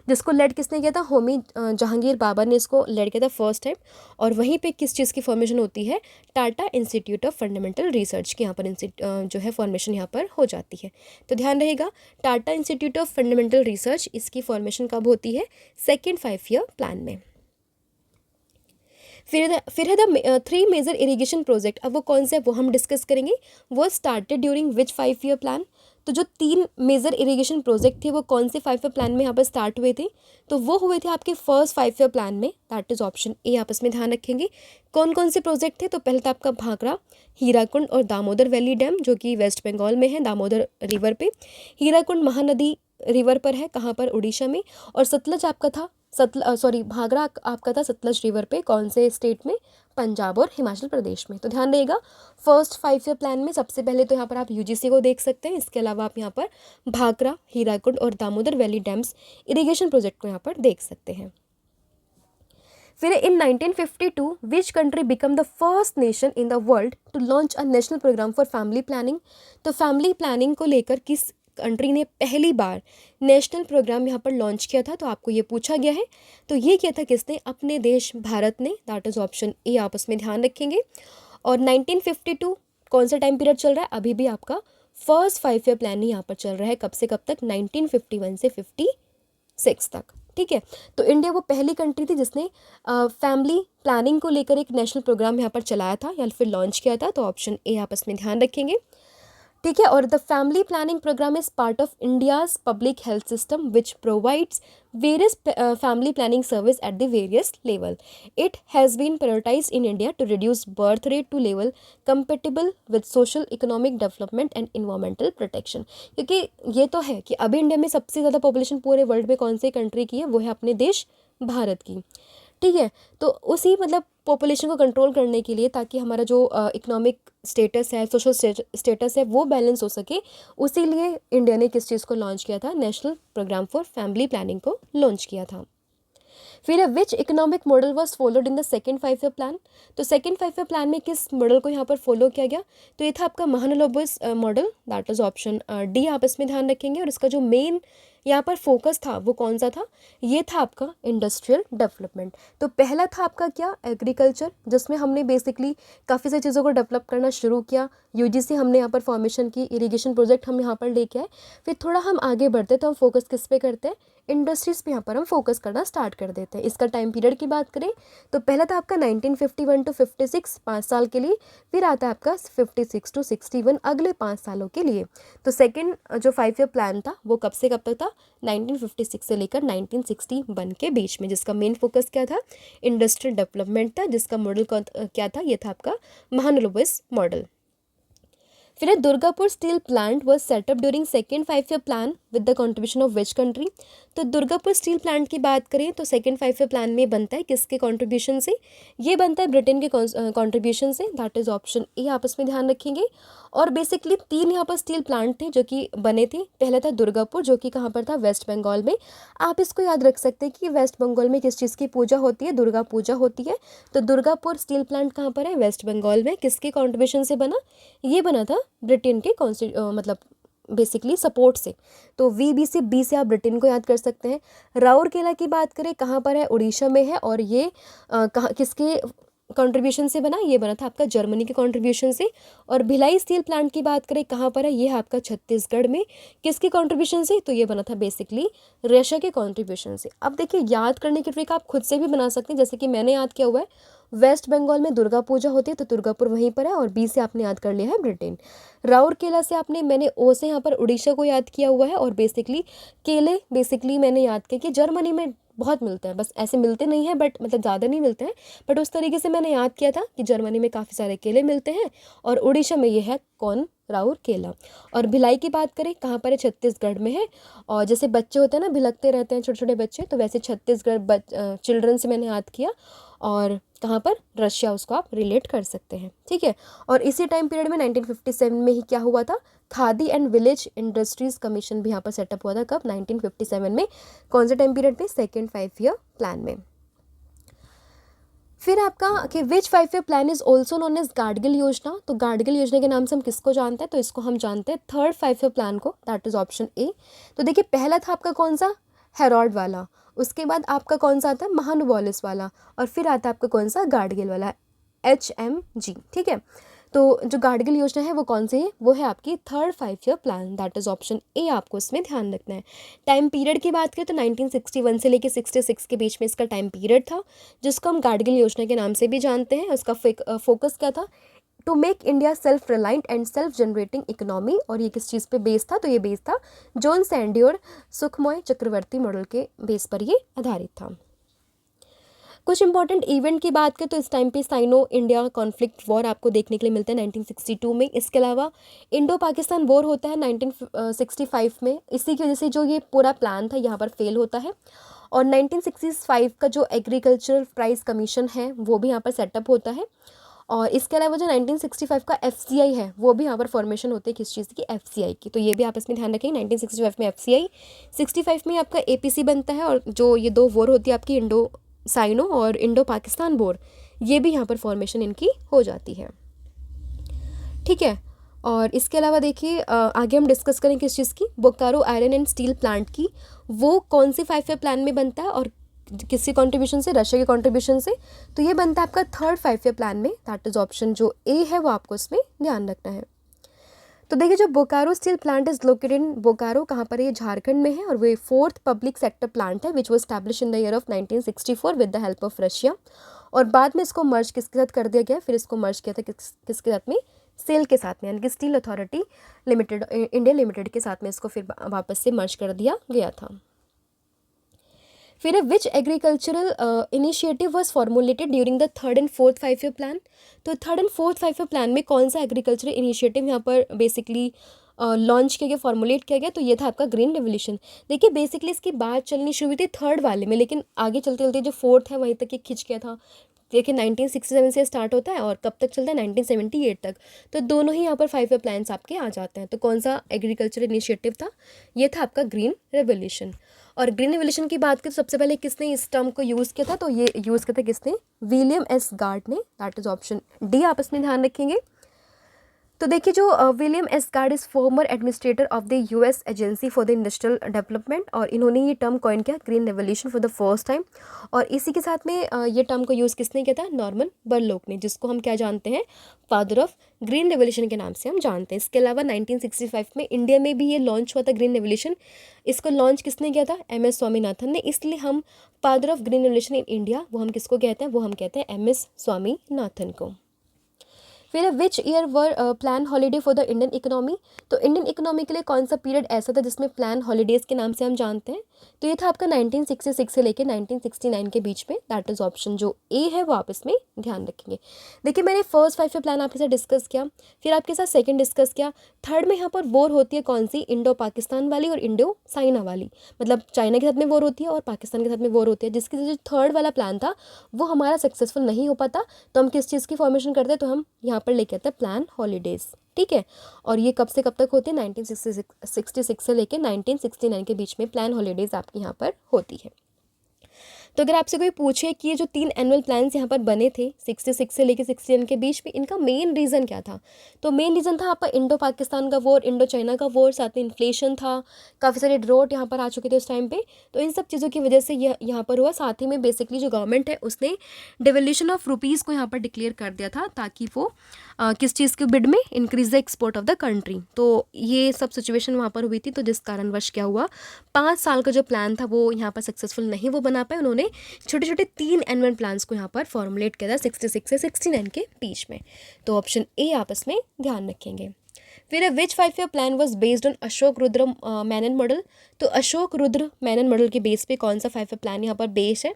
जिसको लेड किसने किया था, होमी जहांगीर बाबा ने इसको लेड किया था फर्स्ट टाइम। और वहीं पे किस चीज़ की फॉर्मेशन होती है, Tata institute of fundamental research की यहाँ पर जो है फॉर्मेशन यहाँ पर हो जाती है। तो ध्यान रहेगा, Tata institute of fundamental research, इसकी फॉर्मेशन कब होती है, सेकेंड 5 ईयर प्लान में। फिर है द 3 मेजर इरिगेशन प्रोजेक्ट। अब वो कौन से, वो हम डिस्कस करेंगे। वो started during which 5 year plan. तो जो 3 मेजर इरिगेशन प्रोजेक्ट थे वो कौन से 5 ईयर प्लान में यहाँ पर स्टार्ट हुए थे, तो वो हुए थे आपके फर्स्ट 5 ईयर प्लान में। दैट इज ऑप्शन ए, आप इसमें ध्यान रखेंगे। कौन कौन से प्रोजेक्ट थे, तो पहले था आपका भाखड़ा, हीराकुंड और दामोदर वैली डैम, जो कि वेस्ट बंगाल में है, दामोदर रिवर पे। हीराकुंड महानदी रिवर पर है, कहाँ पर, उड़ीसा में। और सतलज आपका था, भाखड़ा आपका था सतलज रिवर पे, कौन से स्टेट में, पंजाब और हिमाचल प्रदेश में। तो ध्यान रहेगा, फर्स्ट 5 ईयर प्लान में सबसे पहले तो यहाँ पर आप यूजीसी को देख सकते हैं, इसके अलावा आप यहाँ पर भाखड़ा, हीराकुंड और Damodar valley dams irrigation project को यहाँ पर देख सकते हैं। फिर in 1952 which country become the first nation in the world to launch a national programme for family planning. तो फैमिली प्लानिंग को लेकर किस कंट्री ने पहली बार नेशनल प्रोग्राम यहाँ पर लॉन्च किया था, तो आपको ये पूछा गया है। तो ये किया था किसने, अपने देश भारत ने। दैट इज़ ऑप्शन ए, आप उसमें ध्यान रखेंगे। और 1952 कौन सा टाइम पीरियड चल रहा है, अभी भी आपका फर्स्ट 5 ईयर प्लान ही यहाँ पर चल रहा है, कब से कब तक, 1951 से 56 तक। ठीक है, तो इंडिया वो पहली कंट्री थी जिसने फैमिली प्लानिंग को लेकर एक नेशनल प्रोग्राम यहाँ पर चलाया था या फिर लॉन्च किया था। तो ऑप्शन ए आप इसमें ध्यान रखेंगे। ठीक है, और the family planning programme is part of India's public health system which provides various family planning service at the various level. It has been prioritised in India to reduce birth rate to level compatible with social economic development and environmental protection. क्योंकि ये तो है कि अभी इंडिया में सबसे ज़्यादा पॉपुलेशन पूरे वर्ल्ड में कौन सी कंट्री की है, वो है अपने देश भारत की। ठीक है, तो उसी मतलब पॉपुलेशन को कंट्रोल करने के लिए, ताकि हमारा जो इकोनॉमिक स्टेटस है, सोशल स्टेटस है, वो बैलेंस हो सके, उसी लिए इंडिया ने किस चीज़ को लॉन्च किया था, national programme for family planning को लॉन्च किया था। फिर which economic model was followed in the second 5 year plan. तो सेकेंड 5 ईयर प्लान में किस मॉडल को यहाँ पर फॉलो किया गया, तो ये था आपका Mahalanobis model. That is option D, आप इसमें ध्यान रखेंगे। और इसका जो मेन यहाँ पर फोकस था वो कौन सा था, ये था आपका इंडस्ट्रियल डेवलपमेंट। तो पहला था आपका क्या, एग्रीकल्चर, जिसमें हमने बेसिकली काफ़ी सारी चीज़ों को डेवलप करना शुरू किया। यूजीसी हमने यहाँ पर फॉर्मेशन की, इरिगेशन प्रोजेक्ट हम यहाँ पर लेके आए। फिर थोड़ा हम आगे बढ़ते तो हम फोकस किस पे करते हैं, इंडस्ट्रीज़ पे यहाँ पर हम फोकस करना स्टार्ट कर देते हैं। इसका टाइम पीरियड की बात करें तो पहला था आपका 1951 टू 56, 5 साल के लिए। फिर आता है आपका 56 टू 61, अगले 5 सालों के लिए। तो सेकेंड जो 5 ईयर प्लान था वो कब से कब तक था, 1956 से लेकर 1961 के बीच में, जिसका मेन फोकस क्या था, इंडस्ट्रियल डेवलपमेंट था। जिसका मॉडल क्या था, ये था आपका महालनोबिस मॉडल। फिर Durgapur steel plant was setup during second 5 year plan with the contribution of which country. तो दुर्गापुर स्टील प्लांट की बात करें तो सेकेंड 5 ईयर प्लान में बनता है किसके कॉन्ट्रीब्यूशन से, ये बनता है ब्रिटेन के कॉन्ट्रीब्यूशन से। दैट इज ऑप्शन ए, आप इसमें ध्यान रखेंगे। और बेसिकली 3 यहाँ पर स्टील प्लांट थे जो कि बने थे। पहला था दुर्गापुर, जो कि कहाँ पर था, वेस्ट बंगाल में। आप इसको याद रख सकते हैं कि वेस्ट बंगाल में किस चीज़ की पूजा होती है, दुर्गा पूजा होती है। तो दुर्गापुर स्टील प्लांट कहाँ पर है, वेस्ट बंगाल में। किसके कॉन्ट्रीब्यूशन से बना, ये बना था ब्रिटेन के मतलब बेसिकली सपोर्ट से। तो VB से B से आप ब्रिटेन को याद कर सकते हैं। राउरकेला की बात करें कहाँ पर है, उड़ीसा में है। और ये कहाँ किसके कंट्रीब्यूशन से बना, ये बना था आपका जर्मनी के कंट्रीब्यूशन से। और भिलाई स्टील प्लांट की बात करें कहाँ पर है, ये है आपका छत्तीसगढ़ में। किसके कंट्रीब्यूशन से, तो ये बना था बेसिकली रशिया के कंट्रीब्यूशन से। अब देखिए, याद करने की ट्रिक आप खुद से भी बना सकते हैं, जैसे कि मैंने याद किया हुआ है। वेस्ट बंगाल में दुर्गा पूजा होती है तो दुर्गापुर वहीं पर है। और B से आपने याद कर लिया है ब्रिटेन। राउरकेला से मैंने O से यहाँ पर उड़ीसा को याद किया हुआ है। और बेसिकली केले बेसिकली मैंने याद किया कि जर्मनी में बहुत मिलते हैं, बस ऐसे मिलते नहीं हैं बट मतलब ज़्यादा नहीं मिलते हैं, बट उस तरीके से मैंने याद किया था कि जर्मनी में काफ़ी सारे केले मिलते हैं और उड़ीसा में ये है कौन राउर केला। और भिलाई की बात करें कहाँ पर है, छत्तीसगढ़ में है। और जैसे बच्चे होते हैं ना भिलकते रहते हैं छोटे छोटे बच्चे, तो वैसे छत्तीसगढ़ चिल्ड्रन से मैंने याद किया। और कहाँ पर, रशिया, उसको आप रिलेट कर सकते हैं, ठीक है। और इसी टाइम पीरियड में 1957 में ही क्या हुआ था, khadi and village industries commission भी यहाँ पर सेटअप हुआ था। कब, 1957 में। कौन से टाइम पीरियड में, सेकेंड 5 ईयर प्लान में। फिर आपका कि which 5 year plan is also known as Gadgil योजना। तो गाडगिल योजना के नाम से हम किसको जानते हैं, तो इसको हम जानते हैं थर्ड 5 ईयर प्लान को, दैट इज ऑप्शन ए। तो देखिए पहला था आपका कौन सा, हेरॉल्ड वाला, उसके बाद आपका कौन सा आता है, महानुबॉलिस वाला, और फिर आता है आपका कौन सा, गाडगिल वाला, HMG, ठीक है। तो जो गाडगिल योजना है वो कौन सी है, वो है आपकी third 5 year plan, that is option A, आपको इसमें ध्यान रखना है। टाइम पीरियड की बात करें तो 1961 से लेकर 66 के बीच में इसका टाइम पीरियड था, जिसको हम गाडगिल योजना के नाम से भी जानते हैं। उसका फोकस क्या था, to make India self reliant and self generating economy. और ये किस चीज़ पे बेस था, तो ये बेस था जॉन सैंडी और सुखमय चक्रवर्ती मॉडल के बेस पर ये आधारित था। कुछ इंपॉर्टेंट इवेंट की बात करें तो इस टाइम पे साइनो इंडिया कॉन्फ्लिक्ट वॉर आपको देखने के लिए मिलता है 1962 में। इसके अलावा इंडो पाकिस्तान वॉर होता है 1965 में। इसी की वजह से जो ये पूरा प्लान था यहाँ पर फेल होता है। और 1965 का जो एग्रीकल्चरल प्राइस कमीशन है वो भी यहाँ पर सेटअप होता है। और इसके अलावा जो 1965 का FCI है वो भी यहाँ पर फॉर्मेशन होती है, किस चीज़ की, FCI की। तो ये भी आप इसमें ध्यान रखेंगे, 1965 में FCI, 65 में आपका APC बनता है। और जो ये दो वॉर होती है आपकी, इंडो साइनो और इंडो पाकिस्तान वॉर, ये भी यहाँ पर फॉर्मेशन इनकी हो जाती है, ठीक है। और इसके अलावा देखिए आगे हम डिस्कस करें किस चीज़ की, Bokaro iron and steel plant की। वो कौन सी 5 ईयर प्लान में बनता है और किसकी कंट्रीब्यूशन से, रशिया के कंट्रीब्यूशन से। तो ये बनता है आपका थर्ड 5 ईयर प्लान में, दैट इज ऑप्शन जो ए है वो आपको इसमें ध्यान रखना है। तो देखिए जो Bokaro steel plant is located in Bokaro, कहाँ पर, ये झारखंड में है। और वो 4th पब्लिक सेक्टर प्लांट है विच वो establish in the year of 1964 with the help of Russia. और बाद में इसको मर्ज किसके साथ कर दिया गया, फिर इसको मर्ज किया था किसके साथ में, सेल के साथ में, यानी कि steel authority limited India limited के साथ में इसको फिर वापस से मर्ज कर दिया गया था। फिर which agricultural initiative was formulated during the third and fourth 5 year plan. तो third and fourth 5 year plan में कौन सा एग्रीकल्चरल इनिशिएटिव यहाँ पर बेसिकली लॉन्च किया गया, फॉर्मुलेट किया गया, तो ये था आपका ग्रीन रेवोल्यूशन। देखिए बेसिकली इसकी बात चलनी शुरू हुई थी थर्ड वाले में, लेकिन आगे चलते चलते जो फोर्थ है वहीं तक ये खिंच गया था। देखिए 1967 से स्टार्ट होता है और कब तक चलता है, 1978 तक। तो दोनों ही यहाँ पर 5 ईयर प्लान्स आपके आ जाते हैं। तो कौन सा एग्रीकल्चर इनिशिएटिव था, ये था आपका ग्रीन रेवोल्यूशन। और ग्रीन रेवोल्यूशन की बात करें तो सबसे पहले किसने इस टर्म को यूज़ किया था, तो ये यूज़ किया था किसने, विलियम एस गार्ड ने, दैट इज ऑप्शन डी, आप इसमें ध्यान रखेंगे। तो देखिए जो William S guard is farmer administrator of the US agency for the industrial development, और इन्होंने ये टर्म कॉइन किया green revolution for the first time. और इसी के साथ में ये टर्म को यूज़ किसने किया था, नॉर्मन बोरलॉग ने, जिसको हम क्या जानते हैं, फादर ऑफ ग्रीन रेवोल्यूशन के नाम से हम जानते हैं। इसके अलावा 1965 में इंडिया में भी ये लॉन्च हुआ था ग्रीन रेवोल्यूशन। इसको लॉन्च किसने किया था, MS स्वामीनाथन ने। इसलिए हम father of green revolution in India वो हम किसको कहते हैं, वो हम कहते हैं MS स्वामीनाथन को। फिर which year were plan holiday for the Indian economy. तो इंडियन इकोनॉमी के लिए कौन सा पीरियड ऐसा था जिसमें प्लान हॉलीडेज के नाम से हम जानते हैं, तो ये था आपका 1966 से लेकर 1969 के बीच में, दैट इज ऑप्शन जो ए है वो आप इसमें ध्यान रखेंगे। देखिए मैंने फर्स्ट 5 ईयर प्लान आपके साथ डिस्कस किया, फिर आपके साथ सेकंड डिस्कस किया, थर्ड में यहाँ पर वॉर होती है कौन सी, इंडो पाकिस्तान वाली और इंडो चाइना वाली, मतलब चाइना के साथ में वॉर होती है और पाकिस्तान के साथ में वॉर होती है, जिसकी जो थर्ड वाला प्लान था वो हमारा सक्सेसफुल नहीं हो पाता। तो हम किस चीज़ की फॉर्मेशन करते हैं, तो हम यहाँ पर लेके आते हैं प्लान हॉलीडेज, ठीक है। और ये कब से कब तक होती है, 1966 से लेकर 1969 के बीच में प्लान हॉलीडेज आपकी यहाँ पर होती है। तो अगर आपसे कोई पूछे कि ये जो 3 एनुअल प्लान्स यहाँ पर बने थे 66 से लेकर 69 के बीच में, इनका मेन रीज़न क्या था, तो मेन रीज़न था आपका इंडो पाकिस्तान का वॉर, इंडो चाइना का वॉर, साथ में इन्फ्लेशन था, काफ़ी सारे ड्रॉट यहाँ पर आ चुके थे उस टाइम पे। तो इन सब चीज़ों की वजह से यह यहाँ पर हुआ। साथ ही में बेसिकली जो गवर्नमेंट है उसने डिवोल्यूशन ऑफ रुपीज़ को यहाँ पर डिक्लेयर कर दिया था, ताकि वो किस चीज़ के बिड में, increase the export of the country. तो ये सब सिचुएशन वहाँ पर हुई थी, तो जिस कारणवश क्या हुआ, 5 साल का जो प्लान था वो यहाँ पर सक्सेसफुल नहीं वो बना पाए। उन्होंने छोटे छोटे 3 एनुअल प्लान्स को यहाँ पर फॉर्मुलेट किया था 66 से 69 के बीच में। तो ऑप्शन ए आप इसमें ध्यान रखेंगे। फिर विच 5 year plan was based on Ashok Rudra Menen model. तो अशोक रुद्र मैनन मॉडल के बेस पे कौन सा 5 ईयर प्लान यहाँ पर बेस है,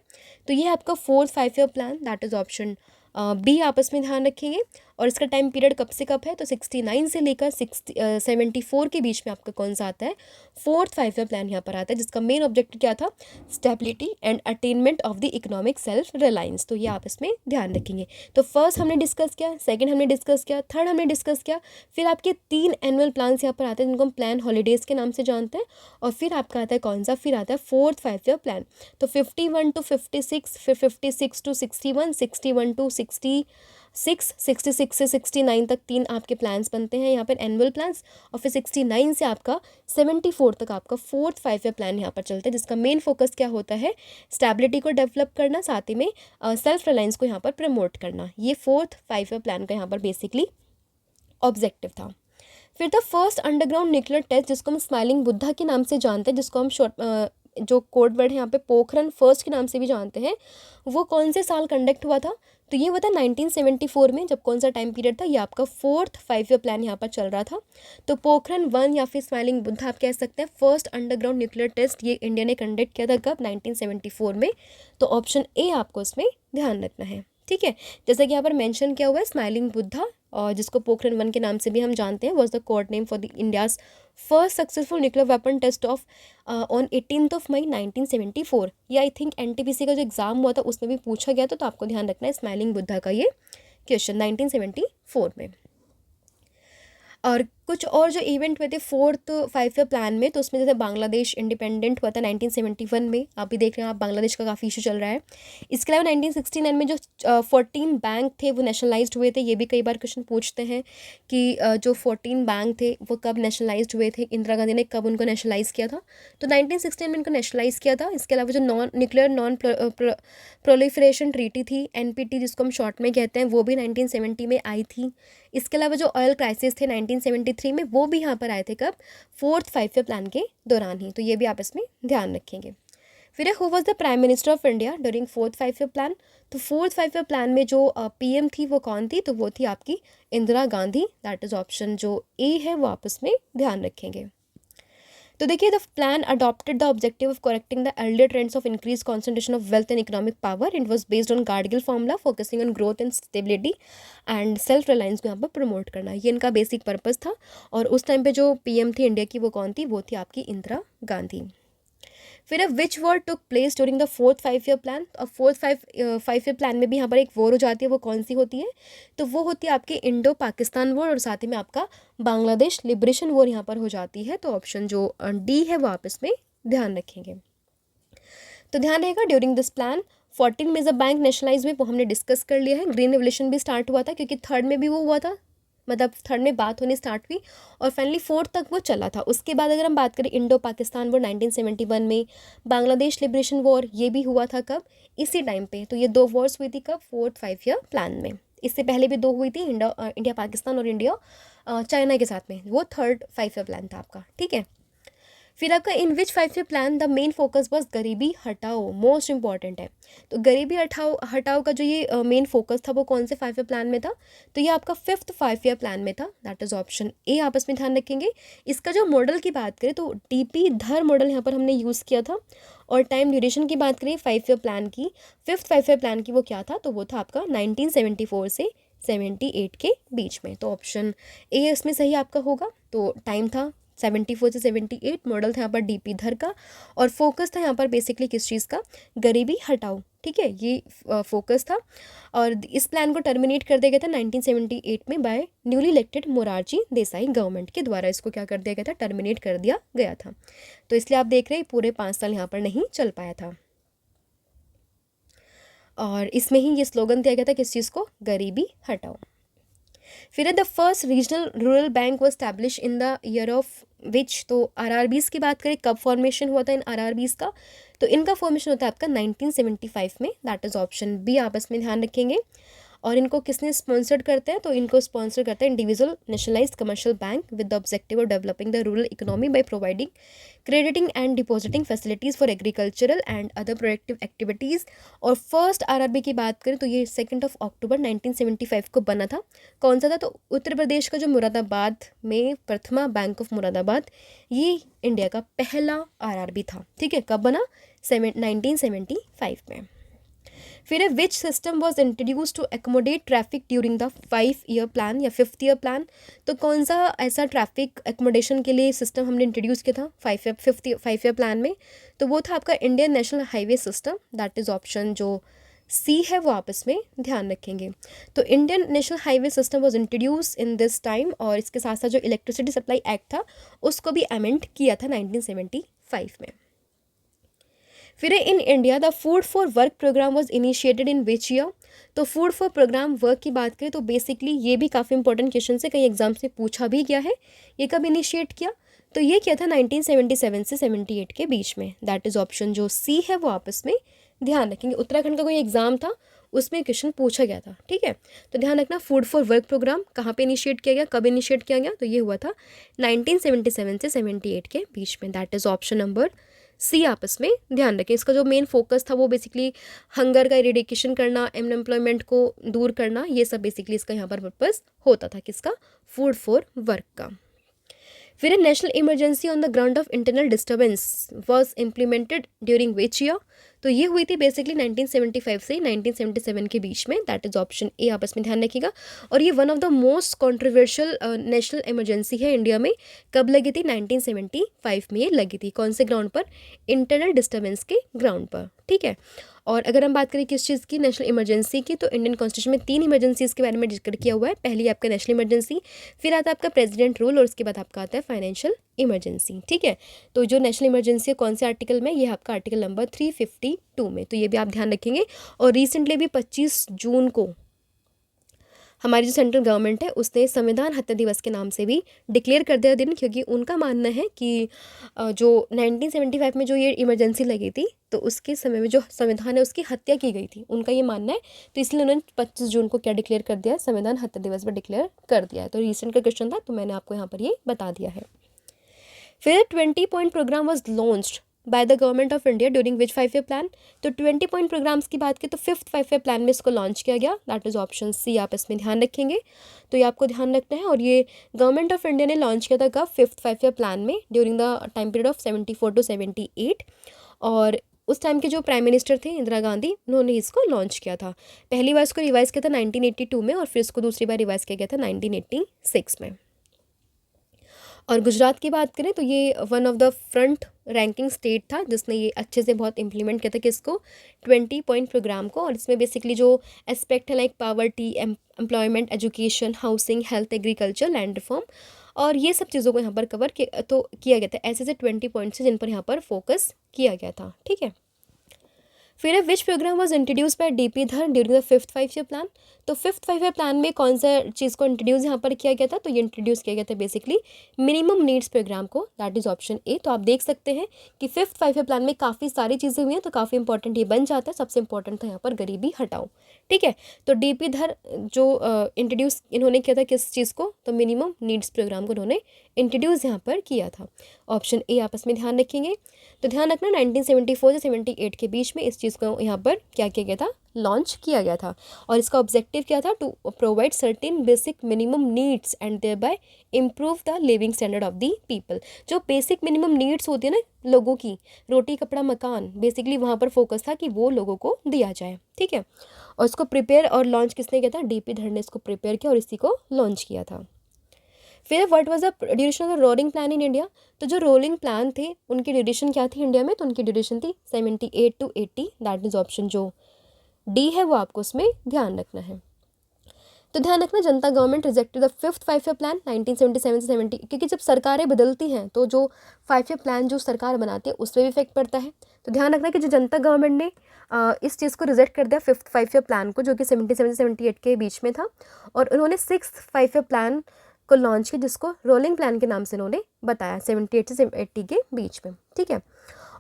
तो ये आपका fourth 5 year plan, that is option B आपस में ध्यान रखेंगे। और इसका टाइम पीरियड कब से कब है, तो 69 से लेकर 74 के बीच में आपका कौन सा आता है, फोर्थ 5 ईयर प्लान यहाँ पर आता है, जिसका मेन ऑब्जेक्टिव क्या था, stability and attainment of the economic self reliance. तो ये आप इसमें ध्यान रखेंगे। तो फर्स्ट हमने डिस्कस किया, सेकंड हमने डिस्कस किया, थर्ड हमने डिस्कस किया, फिर आपके 3 एनुअल प्लान्स यहाँ पर आते हैं जिनको हम प्लान हॉलीडेज़ के नाम से जानते हैं, और फिर आपका आता है कौन सा, फिर आता है फोर्थ 5 ईयर प्लान। तो 51 to 56, फिर 56 to 61, 61 to 66, 66 से 69 तक 3 आपके प्लान्स बनते हैं यहाँ पर एनुअल प्लान्स, और फिर 69 से आपका 74 तक आपका फोर्थ 5 ईयर प्लान यहाँ पर चलता है, जिसका मेन फोकस क्या होता है, स्टेबिलिटी को डेवलप करना, साथ ही में सेल्फ रिलायंस को यहाँ पर प्रमोट करना। ये फोर्थ 5 ईयर प्लान का यहाँ पर बेसिकली ऑब्जेक्टिव था। फिर the first underground nuclear test, जिसको हम स्माइलिंग बुद्धा के नाम से जानते हैं, जिसको हम शॉर्ट जो कोड वर्ड है यहाँ पे पोखरन फर्स्ट के नाम से भी जानते हैं, वो कौन से साल कंडक्ट हुआ था, तो ये हुआ था 1974 में। जब कौन सा टाइम पीरियड था, ये आपका फोर्थ 5 ईयर प्लान यहाँ पर चल रहा था। तो पोखरन 1 या फिर स्माइलिंग बुद्धा आप कह सकते हैं, फर्स्ट अंडरग्राउंड न्यूक्लियर टेस्ट ये इंडिया ने कंडक्ट किया था कब, 1974 में। तो ऑप्शन ए आपको इसमें ध्यान रखना है, ठीक है। जैसा कि यहाँ पर मेंशन किया हुआ है, स्माइलिंग बुद्धा, और जिसको पोखरन 1 के नाम से भी हम जानते हैं, was the code name for the India's first successful nuclear weapon test of on 18 May 1974। ये आई थिंक एनटीपीसी का जो एग्जाम हुआ था उसमें भी पूछा गया था, तो आपको ध्यान रखना है स्माइलिंग बुद्धा का ये क्वेश्चन 1974 में। और कुछ और जो इवेंट हुए थे फोर्थ 5 ईयर प्लान में, तो उसमें जैसे बांग्लादेश इंडिपेंडेंट हुआ था 1971 में, आप भी देख रहे हैं, आप बांग्लादेश का काफ़ी इशू चल रहा है। इसके अलावा 1969 में जो 14 बैंक थे वो नेशनलाइज्ड हुए थे। ये भी कई बार क्वेश्चन पूछते हैं कि जो 14 बैंक थे वो कब नेशनलाइज्ड हुए थे, इंदिरा गांधी ने कब उनको नेशनलाइज किया था, तो 1969 में उनको नेशनलाइज किया था। इसके अलावा जो नॉन प्रोलिफरेशन ट्रीटी थी, NPT जिसको हम शॉर्ट में कहते हैं, वो भी 1970 में आई थी। इसके अलावा जो ऑयल क्राइसिस थे 1973 में, वो भी यहाँ पर आए थे कब, फोर्थ 5 ईयर प्लान के दौरान ही। तो ये भी आप इसमें ध्यान रखेंगे। फिर who was the prime minister of India during fourth 5 year plan. तो फोर्थ 5 ईयर प्लान में जो PM थी वो कौन थी, तो वो थी आपकी Indira Gandhi. That is option जो ए है वो आप इसमें ध्यान रखेंगे। तो देखिए, the plan adopted the objective of correcting the earlier trends of increase concentration of wealth and economic power. It was based on Gadgil formula focusing on growth and stability and self reliance को यहाँ पर प्रमोट करना, ये इनका बेसिक पर्पस था। और उस टाइम पे जो PM थी इंडिया की वो कौन थी, वो थी आपकी इंदिरा गांधी। फिर which war took place during the fourth 5 year plan. अब फोर्थ 5 ईयर प्लान में भी यहाँ पर एक वॉर हो जाती है, वो कौन सी होती है, तो वो होती है आपकी इंडो पाकिस्तान वॉर, और साथ ही में आपका बांग्लादेश लिबरेशन वॉर यहाँ पर हो जाती है। तो ऑप्शन जो D है वो आप इसमें ध्यान रखेंगे। तो ध्यान रहेगा, during this plan 14 major bank nationalise हुए, वो हमने डिस्कस कर लिया है। ग्रीन रेवोल्यूशन भी स्टार्ट हुआ था, क्योंकि थर्ड में भी वो हुआ था, मतलब थर्ड में बात होनी स्टार्ट हुई और फाइनली फोर्थ तक वो चला था। उसके बाद अगर हम बात करें इंडो पाकिस्तान वॉर 1971 में, बांग्लादेश लिबरेशन वॉर ये भी हुआ था कब, इसी टाइम पे। तो ये 2 वॉर्स हुई थी कब, फोर्थ 5 ईयर प्लान में। इससे पहले भी 2 हुई थी, इंडिया पाकिस्तान और इंडिया चाइना के साथ में, वो थर्ड 5 ईयर प्लान था आपका, ठीक है। फिर आपका इन विच 5 year plan the main focus बस गरीबी हटाओ, मोस्ट इंपॉर्टेंट है। तो गरीबी हटाओ का जो ये मेन फोकस था वो कौन से 5 ईयर प्लान में था, तो ये आपका फिफ्थ 5 ईयर प्लान में था। दैट इज ऑप्शन ए आप इसमें ध्यान रखेंगे। इसका जो मॉडल की बात करें तो DP धर मॉडल यहाँ पर हमने यूज़ किया था। और टाइम ड्यूरेशन की बात करें 5 ईयर प्लान की, फिफ्थ 5 ईयर प्लान की, वो क्या था, तो वो था आपका 1974 से 78 के बीच में। तो ऑप्शन ए इसमें सही आपका होगा। तो टाइम था 74 से 78, मॉडल था यहाँ पर DP धर का, और फोकस था यहाँ पर बेसिकली किस चीज़ का, गरीबी हटाओ, ठीक है, ये फोकस था। और इस प्लान को टर्मिनेट कर दिया गया था 1978 में by newly elected Morarji Desai government के द्वारा। इसको क्या कर दिया गया था, टर्मिनेट कर दिया गया था। तो इसलिए आप देख रहे हैं पूरे 5 साल यहाँ पर नहीं चल पाया था। और इसमें ही ये स्लोगन दिया गया था किस चीज़ को, गरीबी हटाओ। फिर the first regional rural bank was establish in the year of which. तो RRBs की बात करें, कब फॉर्मेशन हुआ था इन RRBs का, तो इनका फॉर्मेशन होता है आपका 1975 में। दैट इज ऑप्शन बी आप इसमें ध्यान रखेंगे। और इनको किसने स्पॉन्सर्ड करते हैं, तो इनको स्पॉन्सर करते हैं individual nationalised commercial bank with the objective of developing the rural economy by providing crediting and depositing facilities for agricultural and other productive activities. और फर्स्ट आरआरबी की बात करें तो ये 2 अक्टूबर 1975 को बना था। कौन सा था, तो उत्तर प्रदेश का जो मुरादाबाद में प्रथमा बैंक ऑफ मुरादाबाद, ये इंडिया का पहला आरआरबी था। ठीक है, कब बना, 1975 में। फिर है which system was introduce to accommodate traffic during the 5 year plan या 5th ईयर प्लान। तो कौन सा ऐसा ट्रैफिक एकोमोडेशन के लिए सिस्टम हमने इंट्रोड्यूस किया था 5 ईयर प्लान में, तो वो था आपका Indian national highway system. That is option जो सी है, वो आप इसमें ध्यान रखेंगे। तो Indian national highway system was introduce in this time, और इसके साथ साथ जो इलेक्ट्रिसिटी सप्लाई एक्ट था उसको भी अमेंड किया था 1975 में। फिर in India the food for work programme was initiated in which year. तो फूड फॉर प्रोग्राम वर्क की बात करें तो बेसिकली ये भी काफ़ी इंपॉर्टेंट क्वेश्चन से कई एग्जाम्स में पूछा भी गया है। ये कब इनिशिएट किया, तो ये किया था 1977 से 78 के बीच में। दैट इज़ ऑप्शन जो सी है, वो आप इसमें ध्यान रखेंगे। उत्तराखंड का कोई एग्जाम था, उसमें क्वेश्चन पूछा गया था। ठीक है, तो ध्यान रखना फूड फॉर वर्क प्रोग्राम कहाँ पे इनिशिएट किया गया, कब इनिशिएट किया गया, तो ये हुआ था 1977 से 78 के बीच में। That is option number C आप इसमें ध्यान रखें। इसका जो मेन फोकस था वो बेसिकली हंगर का इरेडिकेशन करना, अनएम्प्लॉयमेंट को दूर करना, ये सब बेसिकली इसका यहाँ पर पर्पस होता था, किसका, फूड फॉर वर्क का। फिर national emergency on the ground of internal disturbance was implemented during which year. तो ये हुई थी बेसिकली 1975 से 1977 के बीच में। दैट इज ऑप्शन ए, आप इसमें ध्यान रखिएगा। और ये one of the most controversial national emergency है इंडिया में। कब लगी थी, 1975 में ये लगी थी। कौन से ग्राउंड पर, इंटरनल डिस्टर्बेंस के ग्राउंड पर। ठीक है, और अगर हम बात करें किस चीज़ की, नेशनल इमरजेंसी की, तो इंडियन कॉन्स्टिट्यूशन में 3 इमरजेंसीज़ के बारे में जिक्र किया हुआ है। पहली आपका नेशनल इमरजेंसी, फिर आता है आपका प्रेसिडेंट रूल, और उसके बाद आपका आता है फाइनेंशियल इमरजेंसी। ठीक है, तो जो नेशनल इमरजेंसी है कौन से आर्टिकल में, ये आपका आर्टिकल नंबर 352 में। तो ये भी आप ध्यान रखेंगे। और रिसेंटली भी 25 जून को हमारी जो सेंट्रल गवर्नमेंट है उसने संविधान हत्या दिवस के नाम से भी डिक्लेयर कर दिया दिन, क्योंकि उनका मानना है कि जो 1975 में जो ये इमरजेंसी लगी थी, तो उसके समय में जो संविधान है उसकी हत्या की गई थी, उनका ये मानना है। तो इसलिए उन्होंने 25 जून को क्या डिक्लेयर कर दिया, संविधान हत्या दिवस पर डिक्लेयर कर दिया है। तो रिसेंट का क्वेश्चन था, तो मैंने आपको यहाँ पर ये बता दिया है। फिर 20 point programme was launched by the government of India during which 5 year plan. तो 20 पॉइंट प्रोग्राम्स की बात की तो 5th 5 ईयर प्लान में इसको लॉन्च किया गया। दैट इज ऑप्शन सी, आप इसमें ध्यान रखेंगे। तो ये आपको ध्यान रखना है। और ये गवर्नमेंट ऑफ इंडिया ने लॉन्च किया था कब, 5th 5 ईयर प्लान में, during the time period of 74 to 78। और उस टाइम के जो प्राइम मिनिस्टर थे इंदिरा गांधी, उन्होंने इसको लॉन्च किया था। पहली बार इसको रिवाइज किया था 1982 में, और फिर इसको दूसरी बार रिवाइज किया गया था 1986 में। और गुजरात की बात करें तो ये one of the front ranking state था जिसने ये अच्छे से बहुत इंप्लीमेंट किया था किसको, 20 पॉइंट प्रोग्राम को। और इसमें बेसिकली जो एस्पेक्ट है like poverty, employment, education, housing, health, agriculture, land reform, और ये सब चीज़ों को यहाँ पर कवर किया गया था। ऐसे 20 पॉइंट्स हैं जिन पर यहाँ पर फोकस किया गया था। ठीक है, फिर है which program was introduce by DP Dhar during the 5th 5 year plan. तो 5th 5 ईयर प्लान में कौन सा चीज़ को इंट्रोड्यूस यहाँ पर किया गया था, तो ये इंट्रोड्यूस किया गया था बेसिकली मिनिमम नीड्स प्रोग्राम को। That is option A. तो आप देख सकते हैं कि 5th 5 ईयर प्लान में काफ़ी सारी चीज़ें हुई हैं, तो काफ़ी इंपॉर्टेंट ये बन जाता है। सबसे इंपॉर्टेंट था यहाँ पर गरीबी हटाओ। ठीक है, तो डीपी धर जो इंट्रोड्यूस इन्होंने किया था किस चीज़ को, तो मिनिमम नीड्स प्रोग्राम को उन्होंने इंट्रोड्यूस यहाँ पर किया था। ऑप्शन ए आपस में ध्यान रखेंगे। तो ध्यान रखना 1974 से 78 के बीच में इस चीज़ को यहाँ पर क्या किया गया था, लॉन्च किया गया था। और इसका ऑब्जेक्टिव क्या था, to provide certain basic minimum needs and thereby improve the living standard of the people. जो बेसिक मिनिमम नीड्स होती है ना लोगों की, रोटी कपड़ा मकान, बेसिकली वहाँ पर फोकस था कि वो लोगों को दिया जाए। ठीक है, और इसको प्रिपेयर और लॉन्च किसने किया था, डीपी धर ने इसको प्रिपेयर किया और इसी को लॉन्च किया था। फिर what was the duration of the rolling plan in India. तो जो रोलिंग प्लान थे उनकी ड्यूरेशन क्या थी इंडिया में, तो उनकी ड्यूरेशन थी 78 to 80। दैट इज ऑप्शन जो डी है वो आपको उसमें ध्यान रखना है। तो ध्यान रखना जनता government rejected the 5th 5 year plan 1977 से 70, क्योंकि जब सरकारें बदलती हैं तो जो 5 ईयर प्लान जो सरकार बनाती है उस पर भी इफेक्ट पड़ता है। तो ध्यान रखना कि जो जनता गवर्नमेंट ने इस चीज़ को रिजेक्ट कर दिया 5th 5 ईयर प्लान को, जो कि 77 से 78 के बीच में था, और उन्होंने 6th 5 ईयर प्लान को लॉन्च किया जिसको रोलिंग प्लान के नाम से उन्होंने बताया 78 से 80 के बीच में। ठीक है,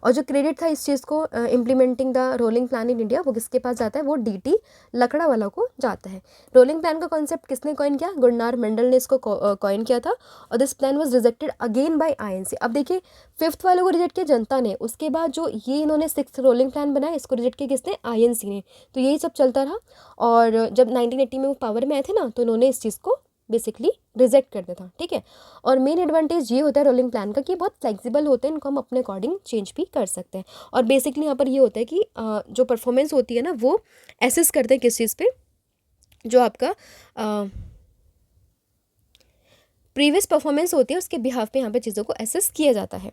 और जो क्रेडिट था इस चीज़ को implementing the rolling plan in India, वो किसके पास जाता है, वो DT लकड़ावाला को जाता है। रोलिंग प्लान का कॉन्सेप्ट किसने कॉइन किया, गुरनार मंडल ने इसको कॉइन किया था। और this plan was rejected again by INC। अब देखिए फिफ्थ वाले को रिजेक्ट किया जनता ने, उसके बाद जो ये इन्होंने सिक्स रोलिंग प्लान बनाया इसको रिजेक्ट किया किसने, INC ने। तो यही सब चलता रहा। और जब 1980 में वो पावर में आए थे ना, तो उन्होंने इस चीज़ को बेसिकली रिजेक्ट कर दिया था, ठीक है। और मेन एडवांटेज ये होता है रोलिंग प्लान का कि बहुत फ्लेक्सिबल होते हैं, इनको हम अपने अकॉर्डिंग चेंज भी कर सकते हैं। और बेसिकली यहाँ पर ये होता है कि जो परफॉर्मेंस होती है ना, वो एसेस करते हैं किस चीज़ पे, जो आपका प्रीवियस परफॉर्मेंस होती है उसके बिहाफ पे यहाँ पे चीज़ों को एसेस किया जाता है।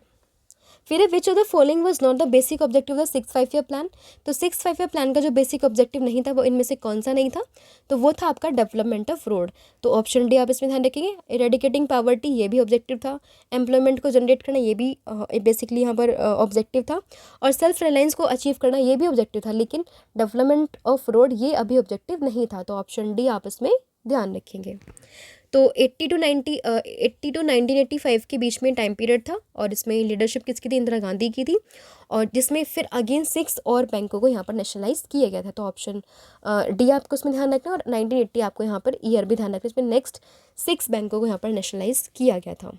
फिर विच of the following was not the basic objective of the 6-5 year plan. तो 6-5 ईयर प्लान का जो बेसिक ऑब्जेक्टिव नहीं था वो इनमें से कौन सा नहीं था, तो वो था आपका डेवलपमेंट ऑफ रोड। तो ऑप्शन डी आप इसमें ध्यान रखेंगे। इरेडिकेटिंग पॉवर्टी ये भी ऑब्जेक्टिव था। एम्प्लॉयमेंट को जनरेट करना ये भी बेसिकली यहाँ पर ऑब्जेक्टिव था। और सेल्फ रिलायंस को अचीव करना ये भी ऑब्जेक्टिव था। लेकिन डेवलपमेंट ऑफ रोड ये अभी ऑब्जेक्टिव नहीं था। तो ऑप्शन डी आप इसमें ध्यान रखेंगे। तो 80 टू 1985 के बीच में टाइम पीरियड था। और इसमें लीडरशिप किसकी थी, इंदिरा गांधी की थी। और जिसमें फिर अगेन 6 और बैंकों को यहाँ पर नेशनलाइज किया गया था। तो ऑप्शन डी आपको इसमें ध्यान रखना। और 1980 आपको यहाँ पर ईयर भी ध्यान रखना। इसमें नेक्स्ट 6 बैंकों को यहाँ पर नेशनलाइज किया गया था।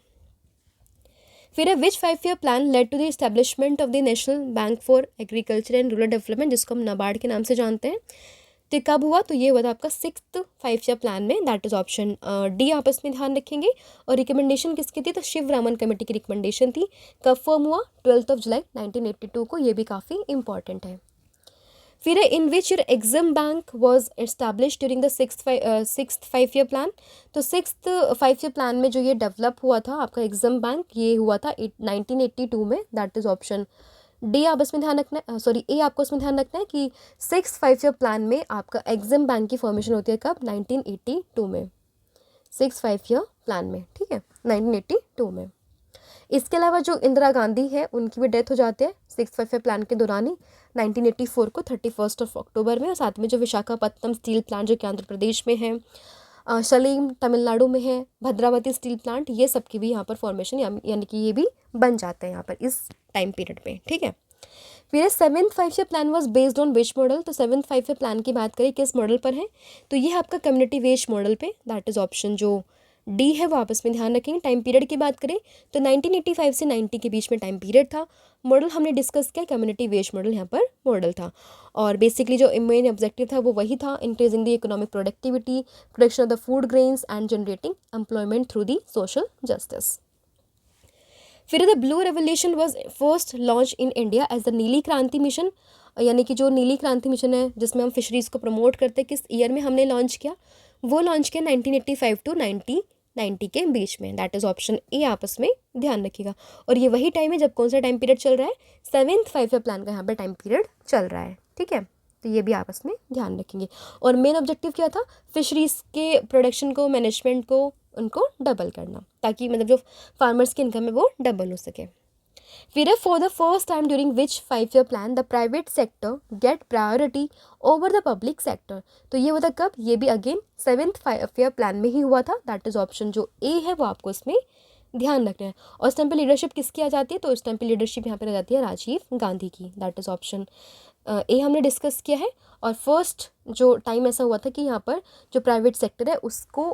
फिर है which 5 year plan led to the establishment of the national bank for agriculture and rural development, जिसको हम नाबार्ड के नाम से जानते हैं। तो ये कब हुआ, तो ये हुआ था आपका 6th 5 ईयर प्लान में। दैट इज ऑप्शन डी आप इसमें ध्यान रखेंगे। और रिकमेंडेशन किसकी थी, तो शिवरामन कमेटी की रिकमेंडेशन थी। कब फॉर्म हुआ, 12 जुलाई 1982 को। ये भी काफ़ी इंपॉर्टेंट है। फिर है in which year EXIM bank was establish during the 6th 5 year plan. तो 6th 5 ईयर प्लान में जो ये डेवलप हुआ था आपका एग्जिम बैंक, ये हुआ था 1982 में। दैट इज ऑप्शन डी आप इसमें ध्यान रखना है, सॉरी ए आपको इसमें ध्यान रखना है कि 6th 5 ईयर प्लान में आपका एग्जिम बैंक की फॉर्मेशन होती है कब, 1982 में। 6th 5 ईयर प्लान में, ठीक है, 1982 में। इसके अलावा जो इंदिरा गांधी है उनकी भी डेथ हो जाती है 6th 5 ईयर प्लान के दौरान ही, 1984 को 31 अक्टूबर में। और साथ में जो विशाखापत्तनम स्टील प्लांट जो कि आंध्र प्रदेश में है, सलीम तमिलनाडु में है, भद्रावती स्टील प्लांट, ये सब की भी यहाँ पर फॉर्मेशन यानी कि ये भी बन जाते हैं यहाँ पर इस टाइम पीरियड पे, ठीक है। फिर 7th 5 year plan was based on which model. तो 7th 5 ईयर प्लान की बात करें किस मॉडल पर है, तो ये है आपका कम्युनिटी वेज मॉडल पे। दैट इज ऑप्शन जो डी है वो आपस में ध्यान रखेंगे। टाइम पीरियड की बात करें तो 1985 से 90 के बीच में टाइम पीरियड था। मॉडल हमने डिस्कस किया, कम्युनिटी वेज मॉडल यहाँ पर मॉडल था। और बेसिकली जो मेन ऑब्जेक्टिव था वो वही था, increasing the economic productivity, production of the food grains and generating employment through the social justice. फिर the blue revolution was first launch in India as the Neeli Kranti mission, यानी कि जो नीली क्रांति मिशन है जिसमें हम फिशरीज़ को प्रमोट करते हैं, किस ईयर में हमने लॉन्च किया, वो लॉन्च किया 1985 टू 1990 के बीच में। दैट इज ऑप्शन ए आपस में ध्यान रखिएगा। और ये वही टाइम है जब कौन सा टाइम पीरियड चल रहा है, 7th 5 ईयर प्लान का यहाँ पर टाइम पीरियड चल रहा है, ठीक है। तो ये भी आपस में ध्यान रखेंगे। और मेन ऑब्जेक्टिव क्या था, फिशरीज़ के प्रोडक्शन को, मैनेजमेंट को, उनको डबल करना, ताकि मतलब जो फार्मर्स की इनकम है वो डबल हो सके। फिर for the first time during which 5 year plan the private sector get priority over the public sector. तो ये होता कब, ये भी अगेन 7th 5 ईयर प्लान में ही हुआ था। दैट इज ऑप्शन जो ए है वो आपको इसमें ध्यान रखना है। और इस टाइम पे लीडरशिप किसकी आ जाती है, तो इस टाइम पे लीडरशिप यहाँ पर आ जाती है राजीव गांधी की। दैट इज ऑप्शन ए हमने डिस्कस किया है। और फर्स्ट जो टाइम ऐसा हुआ था कि यहाँ पर जो प्राइवेट सेक्टर है उसको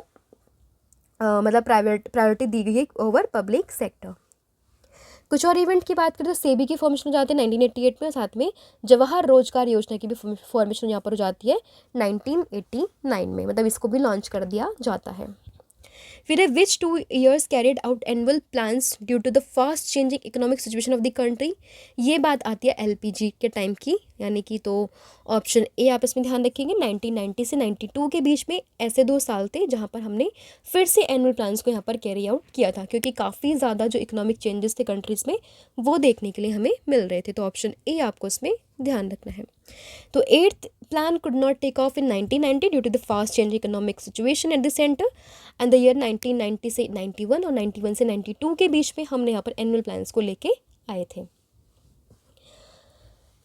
मतलब प्रायोरिटी दी गई है ओवर पब्लिक सेक्टर। कुछ और इवेंट की बात करें तो सेबी की फॉर्मेशन हो जाती है 1988 में। साथ में जवाहर रोजगार योजना की भी फॉर्मेशन यहाँ पर हो जाती है 1989 में, मतलब इसको भी लॉन्च कर दिया जाता है। फिर which 2 years carried out annual plans due to the fast changing economic situation of the country. ये बात आती है LPG के टाइम की, यानी कि तो ऑप्शन ए आप इसमें ध्यान रखेंगे। 1990 से 92 के बीच में ऐसे 2 साल थे जहाँ पर हमने फिर से एनुअल प्लान्स को यहाँ पर कैरी आउट किया था, क्योंकि काफ़ी ज़्यादा जो इकोनॉमिक चेंजेस थे कंट्रीज़ में वो देखने के लिए हमें मिल रहे थे। तो ऑप्शन ए आपको इसमें ध्यान रखना है। तो 8th plan could not take off in 1990 due to the fast changing economic situation at the center, and the year 1990 से 91 और 91 से 92 के बीच में हमने यहाँ पर एनुअल प्लान्स को लेके आए थे।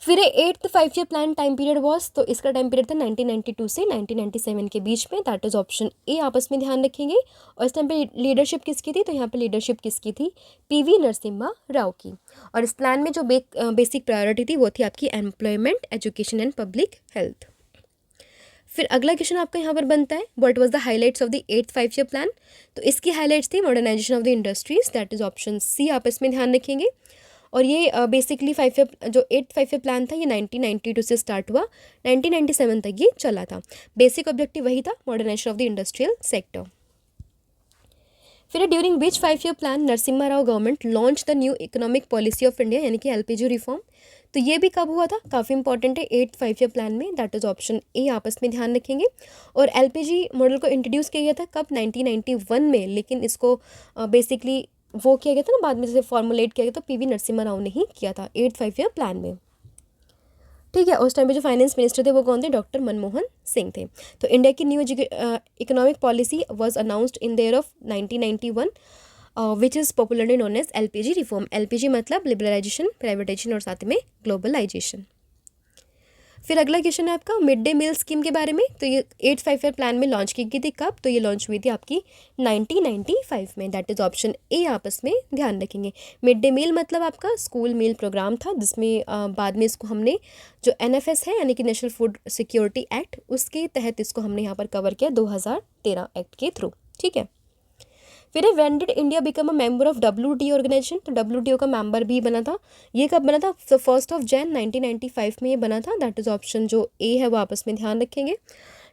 फिर 8th 5 year plan time period was, तो इसका टाइम पीरियड था 1992 से 1997 के बीच में, दैट इज ऑप्शन ए आपस में ध्यान रखेंगे। और इस टाइम पे लीडरशिप किसकी थी, तो यहाँ पे लीडरशिप किसकी थी, पीवी नरसिम्हा राव की। और इस प्लान में जो बेसिक प्रायोरिटी थी वो थी आपकी employment, education and public health. फिर अगला क्वेश्चन आपका यहाँ पर बनता है, what was the highlights of the 8th 5 year plan. तो इसकी हाइलाइट्स थी modernisation of the industries, that is option C आपस में ध्यान रखेंगे। और ये बेसिकली 5 ईयर जो 8th 5 ईयर प्लान था ये 1992 से स्टार्ट हुआ, 1997 तक ये चला था। बेसिक ऑब्जेक्टिव वही था, modernization of the industrial sector. फिर during which 5 year plan Narasimha Rao government launch the new economic policy of India, यानी कि एलपीजी रिफॉर्म। तो ये भी कब हुआ था, काफ़ी इंपॉर्टेंट है 8th 5 ईयर प्लान में, दैट इज ऑप्शन ए आपस में ध्यान रखेंगे। और एलपीजी मॉडल को इंट्रोड्यूस किया गया था कब, 1991 में, लेकिन इसको बेसिकली वो किया गया था ना बाद में, जैसे फॉर्मुलेट किया गया, तो पीवी नरसिम्हा राव ने ही किया था 8th 5 ईयर प्लान में। ठीक है, उस टाइम पे जो फाइनेंस मिनिस्टर थे वो कौन थे, डॉक्टर मनमोहन सिंह थे। तो इंडिया की new economic policy was announced in the year of 1991 which is popularly known as LPG reform. LPG मतलब लिबरलाइजेशन, प्राइवेटाइजेशन और साथ में ग्लोबलाइजेशन। फिर अगला क्वेश्चन है आपका मिड डे मील स्कीम के बारे में। तो ये 8th 5 ईयर प्लान में लॉन्च की गई थी कब, तो ये लॉन्च हुई थी आपकी 1995 में, दैट इज ऑप्शन ए आपस में ध्यान रखेंगे। मिड डे मील मतलब आपका स्कूल मील प्रोग्राम था, जिसमें बाद में इसको हमने जो एनएफएस है यानी कि नेशनल फूड सिक्योरिटी एक्ट, उसके तहत इसको हमने यहाँ पर कवर किया 2013 एक्ट के थ्रू। ठीक है, फिर when did India become a member of WTO organisation. तो WTO का मेंबर भी बना था, ये कब बना था, 1 जनवरी 1995 में ये बना था, दैट इज ऑप्शन जो ए है वो आपस में ध्यान रखेंगे।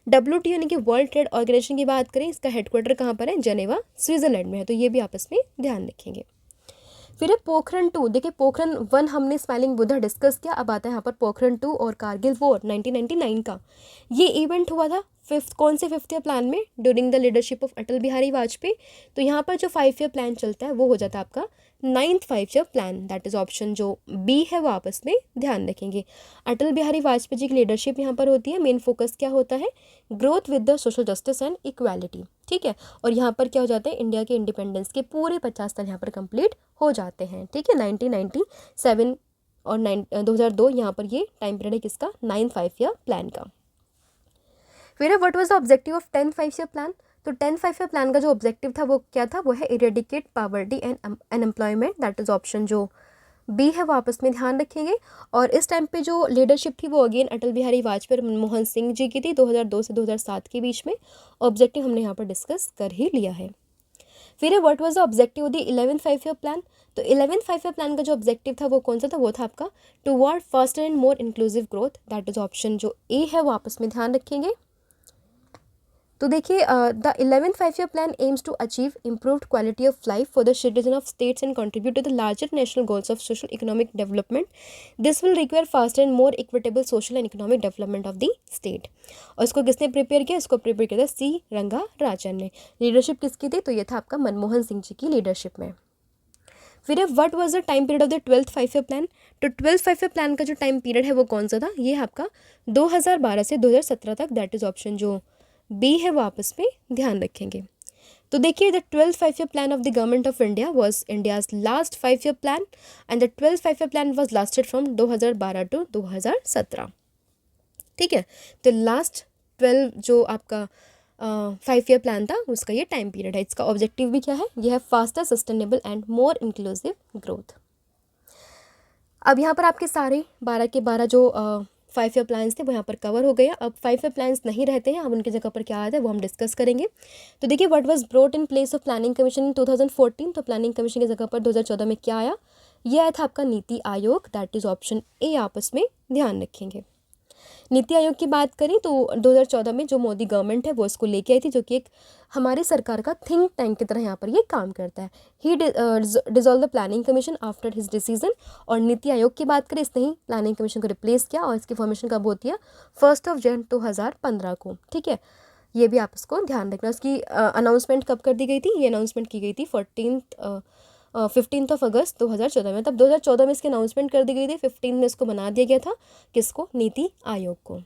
WTO यानी कि वर्ल्ड ट्रेड ऑर्गेनाइजेशन की बात करें, इसका हेडक्वार्टर कहाँ पर है, जेनेवा स्विट्जरलैंड में है, तो ये भी आपस में ध्यान रखेंगे। फिर है पोखरण 2, देखिए पोखरण 1 हमने स्माइलिंग बुद्धा डिस्कस किया, अब आता है यहाँ पर पोखरण 2 और कारगिल वॉर 1999 का। ये इवेंट हुआ था कौन से 5th ईयर प्लान में, during the leadership of Atal Bihari Vajpayee. तो यहाँ पर जो 5 ईयर प्लान चलता है वो हो जाता है आपका 9th 5 year plan, that is option जो बी है वो आपस में ध्यान रखेंगे। अटल बिहारी वाजपेयी जी की लीडरशिप यहाँ पर होती है, मेन फोकस क्या होता है, growth with the social justice and equality. ठीक है, और यहाँ पर क्या हो जाता है, इंडिया के इंडिपेंडेंस के पूरे 50 साल यहाँ पर कंप्लीट हो जाते हैं। ठीक है, 1997 और 2002 यहाँ पर ये टाइम पीरियड है किसका, 9th 5 ईयर प्लान का। फिर what was the objective of 10th 5 year plan. तो 10th 5 ईयर प्लान का जो ऑब्जेक्टिव था वो क्या था, वो है eradicate poverty and unemployment, that is option जो बी है वो आपस में ध्यान रखेंगे। और इस टाइम पे जो लीडरशिप थी वो अगेन अटल बिहारी वाजपेयी और मनमोहन सिंह जी की थी 2002 से 2007 के बीच में। ऑब्जेक्टिव हमने यहाँ पर डिस्कस कर ही लिया है। फिर what was the objective of the 11th 5 year plan. तो 11th 5 ईयर प्लान का जो ऑब्जेक्टिव था वो कौन सा था, वो था आपका toward faster and more inclusive growth, that is option जो ए है वो आपस में ध्यान रखेंगे। तो देखिए the 11th 5 year plan aims to achieve improved quality of life for the citizen of states and contribute to the larger national goals of social economic development. This will require faster and more equitable social and economic development of the state. और इसको किसने प्रिपेयर किया, इसको प्रिपेयर किया था सी रंगा राजन ने। लीडरशिप किसकी थी, तो ये था आपका मनमोहन सिंह जी की लीडरशिप में। फिर what was the time period of the 12th 5 year plan. तो 12th 5 ईयर प्लान का जो टाइम पीरियड है वो कौन सा था, ये आपका 2012 से 2017 तक, दैट इज ऑप्शन जो बी है वो आपस में ध्यान रखेंगे। तो देखिए the 12th 5 year plan of the government of India was India's last 5 year plan and the 12th 5 year plan was lasted from 2012 to 2017। ठीक है, तो लास्ट 12 जो आपका 5 ईयर प्लान था उसका ये टाइम पीरियड है। इसका ऑब्जेक्टिव भी क्या है, यह है faster, sustainable and more inclusive growth. अब यहाँ पर आपके सारे 12 के 12 जो 5 ईयर प्लान्स थे वो यहाँ पर कवर हो गया। अब 5 ईयर प्लान्स नहीं रहते हैं, अब उनकी जगह पर क्या आता है वो हम डिस्कस करेंगे। तो देखिए what was brought in place of planning commission इन 2014। तो प्लानिंग कमीशन की जगह पर 2014 में क्या आया, ये आया था आपका NITI Aayog, that is option A आपस में ध्यान रखेंगे। नीति आयोग की बात करें तो 2014 में जो मोदी गवर्नमेंट है वो इसको लेके आई थी, जो कि एक हमारी सरकार का थिंक टैंक की तरह यहाँ पर ये काम करता है। He dissolve the planning commission after his decision. और नीति आयोग की बात करें, इसने ही प्लानिंग कमीशन को रिप्लेस किया और इसकी फॉर्मेशन कब होती है, 1 जनवरी 2015 को। ठीक है, ये भी आप इसको ध्यान रखना। उसकी अनाउंसमेंट कब कर दी गई थी, ये अनाउंसमेंट की गई थी 15 अगस्त 2014 में। तब 2014 में इसकी अनाउंसमेंट कर दी गई थी, 15 में इसको बना दिया गया था किसको, नीति आयोग को।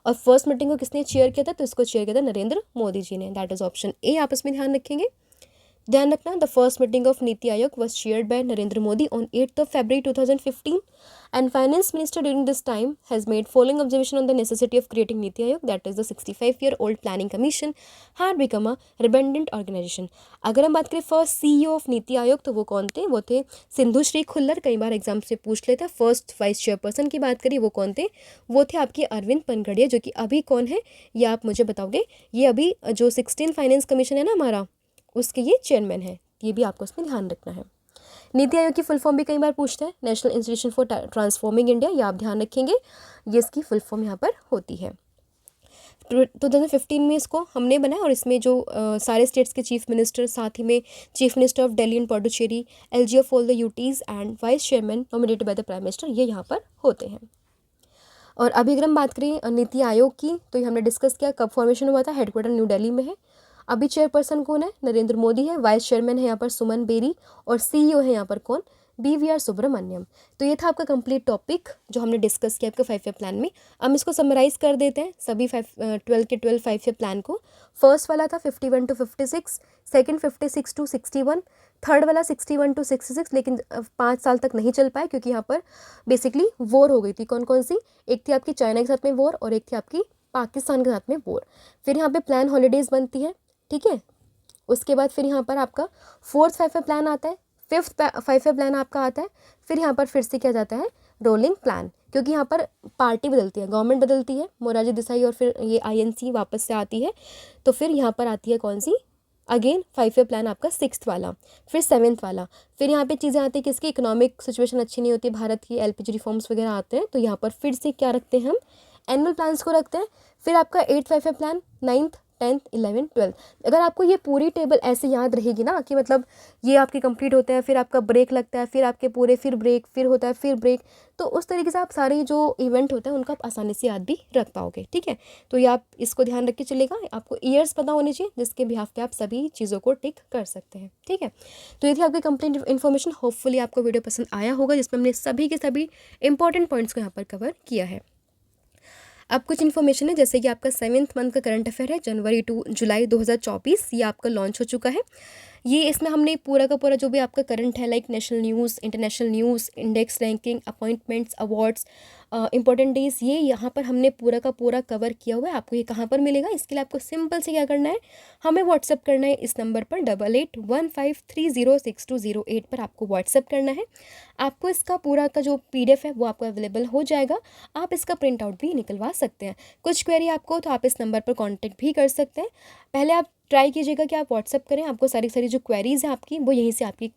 और फर्स्ट मीटिंग को किसने चेयर किया था, तो इसको चेयर किया था नरेंद्र मोदी जी ने, दैट इज ऑप्शन ए आपस में ध्यान रखेंगे। ध्यान रखना, the first meeting of NITI Aayog was chaired by Narendra Modi on 8th February 2015 and finance minister during this time has made following observation on the necessity of creating Niti Aayog, that is the 65-year-old planning commission had become a redundant organization. अगर हम बात करें first CEO of NITI Aayog तो वो कौन थे? वो थे सिंधु श्री खुल्लर, कई बार एग्जाम से पूछ लेते हैं। फर्स्ट वाइस चेयरपर्सन की बात करिए वो कौन थे? वो थे आपके अरविंद पनगड़िया, जो कि अभी कौन है ये आप मुझे बताओगे। ये अभी जो 16 फाइनेंस कमीशन है ना हमारा, उसके ये चेयरमैन है, ये भी आपको इसमें ध्यान रखना है। नीति आयोग की फुल फॉर्म भी कई बार पूछता है, national institution for transforming India, ये आप ध्यान रखेंगे, ये इसकी फुल फॉर्म यहाँ पर होती है। 2015 में इसको हमने बनाया और इसमें जो सारे स्टेट्स के चीफ मिनिस्टर, साथ ही में chief minister of Delhi and Puducherry, LG of all the UTs and vice chairman nominated by the prime minister, ये यहाँ पर होते हैं। और अभी अगर हम बात करें नीति आयोग की, तो ये हमने डिस्कस किया कब फॉर्मेशन हुआ था, हेडक्वार्टर न्यू दिल्ली में है। अभी चेयरपर्सन कौन है? नरेंद्र मोदी है। वाइस चेयरमैन है यहाँ पर सुमन बेरी और सीईओ है यहाँ पर कौन? BVR सुब्रमण्यम। तो ये था आपका कंप्लीट टॉपिक जो हमने डिस्कस किया आपके 5 ईयर प्लान में। हम इसको समराइज़ कर देते हैं सभी 12 के 12 5 ईयर प्लान को। फर्स्ट वाला था 51 to 56, सेकेंड 56 to 61, थर्ड वाला 61 to 66, लेकिन 5 साल तक नहीं चल पाए क्योंकि यहाँ पर बेसिकली वॉर हो गई थी। कौन कौन सी? एक थी आपकी चाइना के साथ में वॉर और एक थी आपकी पाकिस्तान के साथ में वॉर। फिर यहाँ पे प्लान हॉलीडेज़ बनती है, ठीक है। उसके बाद फिर यहाँ पर आपका फोर्थ 5 ईयर प्लान आता है, फिफ्थ 5 ईयर प्लान आपका आता है। फिर यहाँ पर फिर से क्या जाता है? रोलिंग प्लान, क्योंकि यहाँ पर पार्टी बदलती है, गवर्नमेंट बदलती है, मोरारजी देसाई और फिर ये INC वापस से आती है। तो फिर यहाँ पर आती है कौन सी? अगेन 5 ईयर प्लान आपका सिक्स्थ वाला, फिर सेवन्थ वाला। फिर यहाँ पे चीज़ें आती है कि इसकी इकोनॉमिक सिचुएशन अच्छी नहीं होती भारत की, LPG रिफॉर्म्स वगैरह आते हैं, तो यहाँ पर फिर से क्या रखते हैं हम? एनुअल प्लान्स को रखते हैं। फिर आपका 8th 5 year plan, 9th 10th 11th 12th। अगर आपको ये पूरी टेबल ऐसे याद रहेगी ना कि मतलब ये आपके कंप्लीट होते हैं, फिर आपका ब्रेक लगता है, फिर आपके पूरे, फिर ब्रेक, फिर होता है, फिर ब्रेक, तो उस तरीके से आप सारे जो इवेंट होते हैं उनको आप आसानी से याद भी रख पाओगे, ठीक है। तो ये आप इसको ध्यान रख के चलेगा, आपको ईयर्स पता होने चाहिए जिसके बिहाफ पे आप सभी चीज़ों को टिक कर सकते हैं, ठीक है। तो ये थी आपकी कंप्लीट इन्फॉर्मेशन। होपफुली आपको वीडियो पसंद आया होगा, जिसमें हमने सभी के सभी इंपॉर्टेंट पॉइंट्स को यहाँ पर कवर किया है। अब कुछ इन्फॉर्मेशन है, जैसे कि आपका 7th मंथ का करंट अफेयर है, जनवरी टू जुलाई 2024, ये आपका लॉन्च हो चुका है। ये इसमें हमने पूरा का पूरा जो भी आपका करंट है, like national news, international news, index ranking, appointments, awards, important days, ये यहाँ पर हमने पूरा का पूरा कवर किया हुआ है। आपको ये कहाँ पर मिलेगा? इसके लिए आपको सिंपल से क्या करना है, हमें व्हाट्सअप करना है इस नंबर पर 8815306208 पर आपको व्हाट्सअप करना है। आपको इसका पूरा का जो PDF है वो आपको अवेलेबल हो जाएगा, आप इसका प्रिंट आउट भी निकलवा सकते हैं। कुछ क्वेरी आपको तो आप इस नंबर पर कॉन्टेक्ट भी कर सकते हैं। पहले आप ट्राई कीजिएगा कि आप व्हाट्सअप करें, आपको सारी सारी जो क्वेरीज़ हैं आपकी वो यहीं से आपकी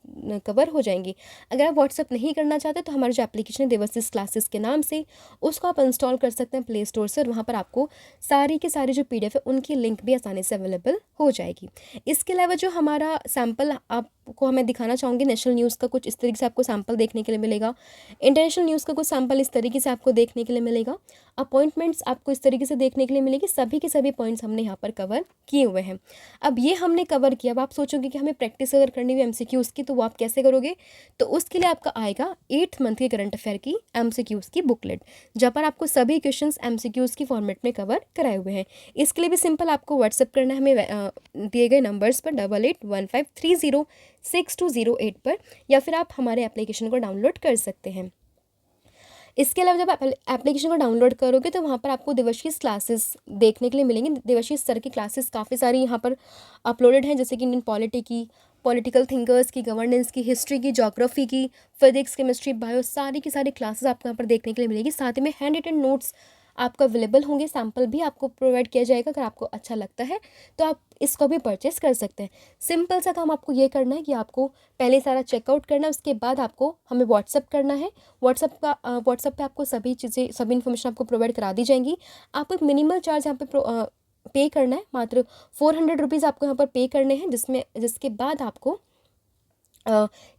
कवर हो जाएंगी। अगर आप व्हाट्सअप नहीं करना चाहते तो हमारी जो एप्लीकेशन है देवाशीष क्लासेस के नाम से, उसको आप इंस्टॉल कर सकते हैं प्ले स्टोर से, और वहाँ पर आपको सारी के सारी जो PDF है उनकी लिंक भी आसानी से अवेलेबल हो जाएगी। इसके अलावा जो हमारा सैम्पल आपको मैं दिखाना चाहूँगी, नेशनल न्यूज़ का कुछ इस तरीके से आपको सैम्पल देखने के लिए मिलेगा, इंटरनेशनल न्यूज़ का कुछ सैम्पल इस तरीके से आपको देखने के लिए मिलेगा, अपॉइंटमेंट्स आपको इस तरीके से देखने के लिए मिलेगी। सभी के सभी पॉइंट्स हमने यहाँ पर कवर किए हुए हैं। अब ये हमने कवर किया, अब आप सोचोगे कि हमें प्रैक्टिस अगर करनी हुई MCQs की तो वो आप कैसे करोगे? तो उसके लिए आपका आएगा 8th मंथ के करंट अफेयर की MCQs की बुकलेट, जहाँ पर आपको सभी क्वेश्चंस MCQs की फॉर्मेट में कवर कराए हुए हैं। इसके लिए भी सिंपल आपको व्हाट्सअप करना है हमें दिए गए नंबर्स पर 8815306208 पर, या फिर आप हमारे एप्लीकेशन को डाउनलोड कर सकते हैं। इसके अलावा जब आप एप्लीकेशन को डाउनलोड करोगे तो वहाँ पर आपको देवाशीष क्लासेस देखने के लिए मिलेंगे। देवाशीष सर की क्लासेस काफ़ी सारी यहाँ पर अपलोडेड हैं, जैसे कि इंडियन पॉलिटी की, पॉलिटिकल थिंकर्स की, गवर्नेंस की, हिस्ट्री की, ज्योग्राफी की, फिजिक्स, केमिस्ट्री, बायो, सारी की सारी क्लासेस आपको यहाँ पर देखने के लिए मिलेगी। साथ ही में हैंड रिटन नोट्स आपका अवेलेबल होंगे, सैम्पल भी आपको प्रोवाइड किया जाएगा। अगर आपको अच्छा लगता है तो आप इसको भी परचेस कर सकते हैं। सिंपल सा काम आपको ये करना है कि आपको पहले सारा चेकआउट करना है, उसके बाद आपको हमें व्हाट्सअप करना है। व्हाट्सअप पे आपको सभी चीज़ें, सभी इन्फॉर्मेशन आपको प्रोवाइड करा दी जाएंगी। आपको एक मिनिमल चार्ज यहाँ पे पे करना है, मात्र 400 रुपीज़ आपको यहाँ पर पे करने हैं, जिसके बाद आपको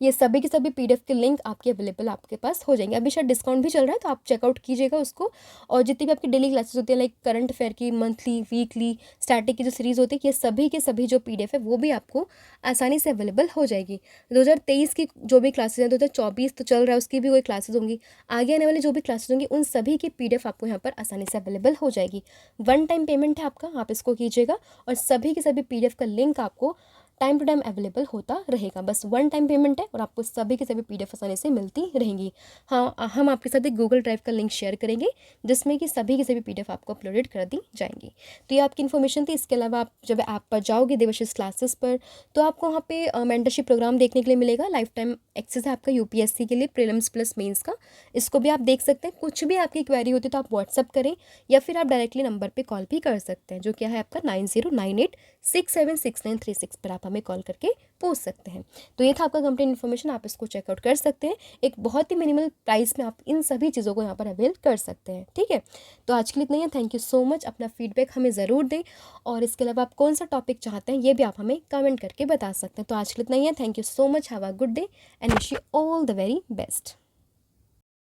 ये सभी के सभी PDF के लिंक आपके अवेलेबल आपके पास हो जाएंगे। अभी शायद डिस्काउंट भी चल रहा है तो आप चेकआउट कीजिएगा उसको। और जितनी भी आपकी डेली क्लासेस होती है, लाइक करंट अफेयर की, मंथली, वीकली, स्टैटिक की जो सीरीज़ होती है, ये सभी के सभी जो PDF है वो भी आपको आसानी से अवेलेबल हो जाएगी। 2023 की जो भी क्लासेज हैं, 2024 तो चल रहा है उसकी भी कोई क्लासेज होंगी, आगे आने वाली जो भी क्लासेज होंगी उन सभी की PDF आपको यहाँ पर आसानी से अवेलेबल हो जाएगी। 1 टाइम पेमेंट है आपका, आप इसको कीजिएगा और सभी के सभी PDF का लिंक आपको टाइम टू टाइम अवेलेबल होता रहेगा। बस वन टाइम पेमेंट है और आपको सभी के सभी PDF आसानी से मिलती रहेंगी। हाँ, हम आपके साथ एक गूगल ड्राइव का लिंक शेयर करेंगे जिसमें कि सभी के सभी PDF आपको अपलोडेड कर दी जाएंगी। तो ये आपकी इन्फॉर्मेशन थी। इसके अलावा आप जब ऐप पर जाओगे देवाशीष क्लासेस पर, तो आपको वहाँ पे मेंटरशिप प्रोग्राम देखने के लिए मिलेगा। लाइफ टाइम एक्सेस है आपका UPSC के लिए प्रीलिम्स प्लस मेंस का, इसको भी आप देख सकते हैं। कुछ भी आपकी क्वेरी होती है तो आप व्हाट्सअप करें या फिर आप डायरेक्टली नंबर पे कॉल भी कर सकते हैं, जो क्या है आपका 9098676936 पर आप हमें कॉल करके पूछ सकते हैं। तो ये था आपका कंप्लीट इन्फॉर्मेशन, आप इसको चेकआउट कर सकते हैं। एक बहुत ही मिनिमल प्राइस में आप इन सभी चीज़ों को यहाँ पर अवेल कर सकते हैं। ठीक है, तो आज के लिए इतना ही है। Thank you so much. अपना फीडबैक हमें ज़रूर दें और इसके अलावा आप कौन सा टॉपिक चाहते हैं ये भी आप हमें कमेंट करके बता सकते हैं। तो आज के लिए इतना ही है। Thank you so much. Have a good day and wish you all the very best.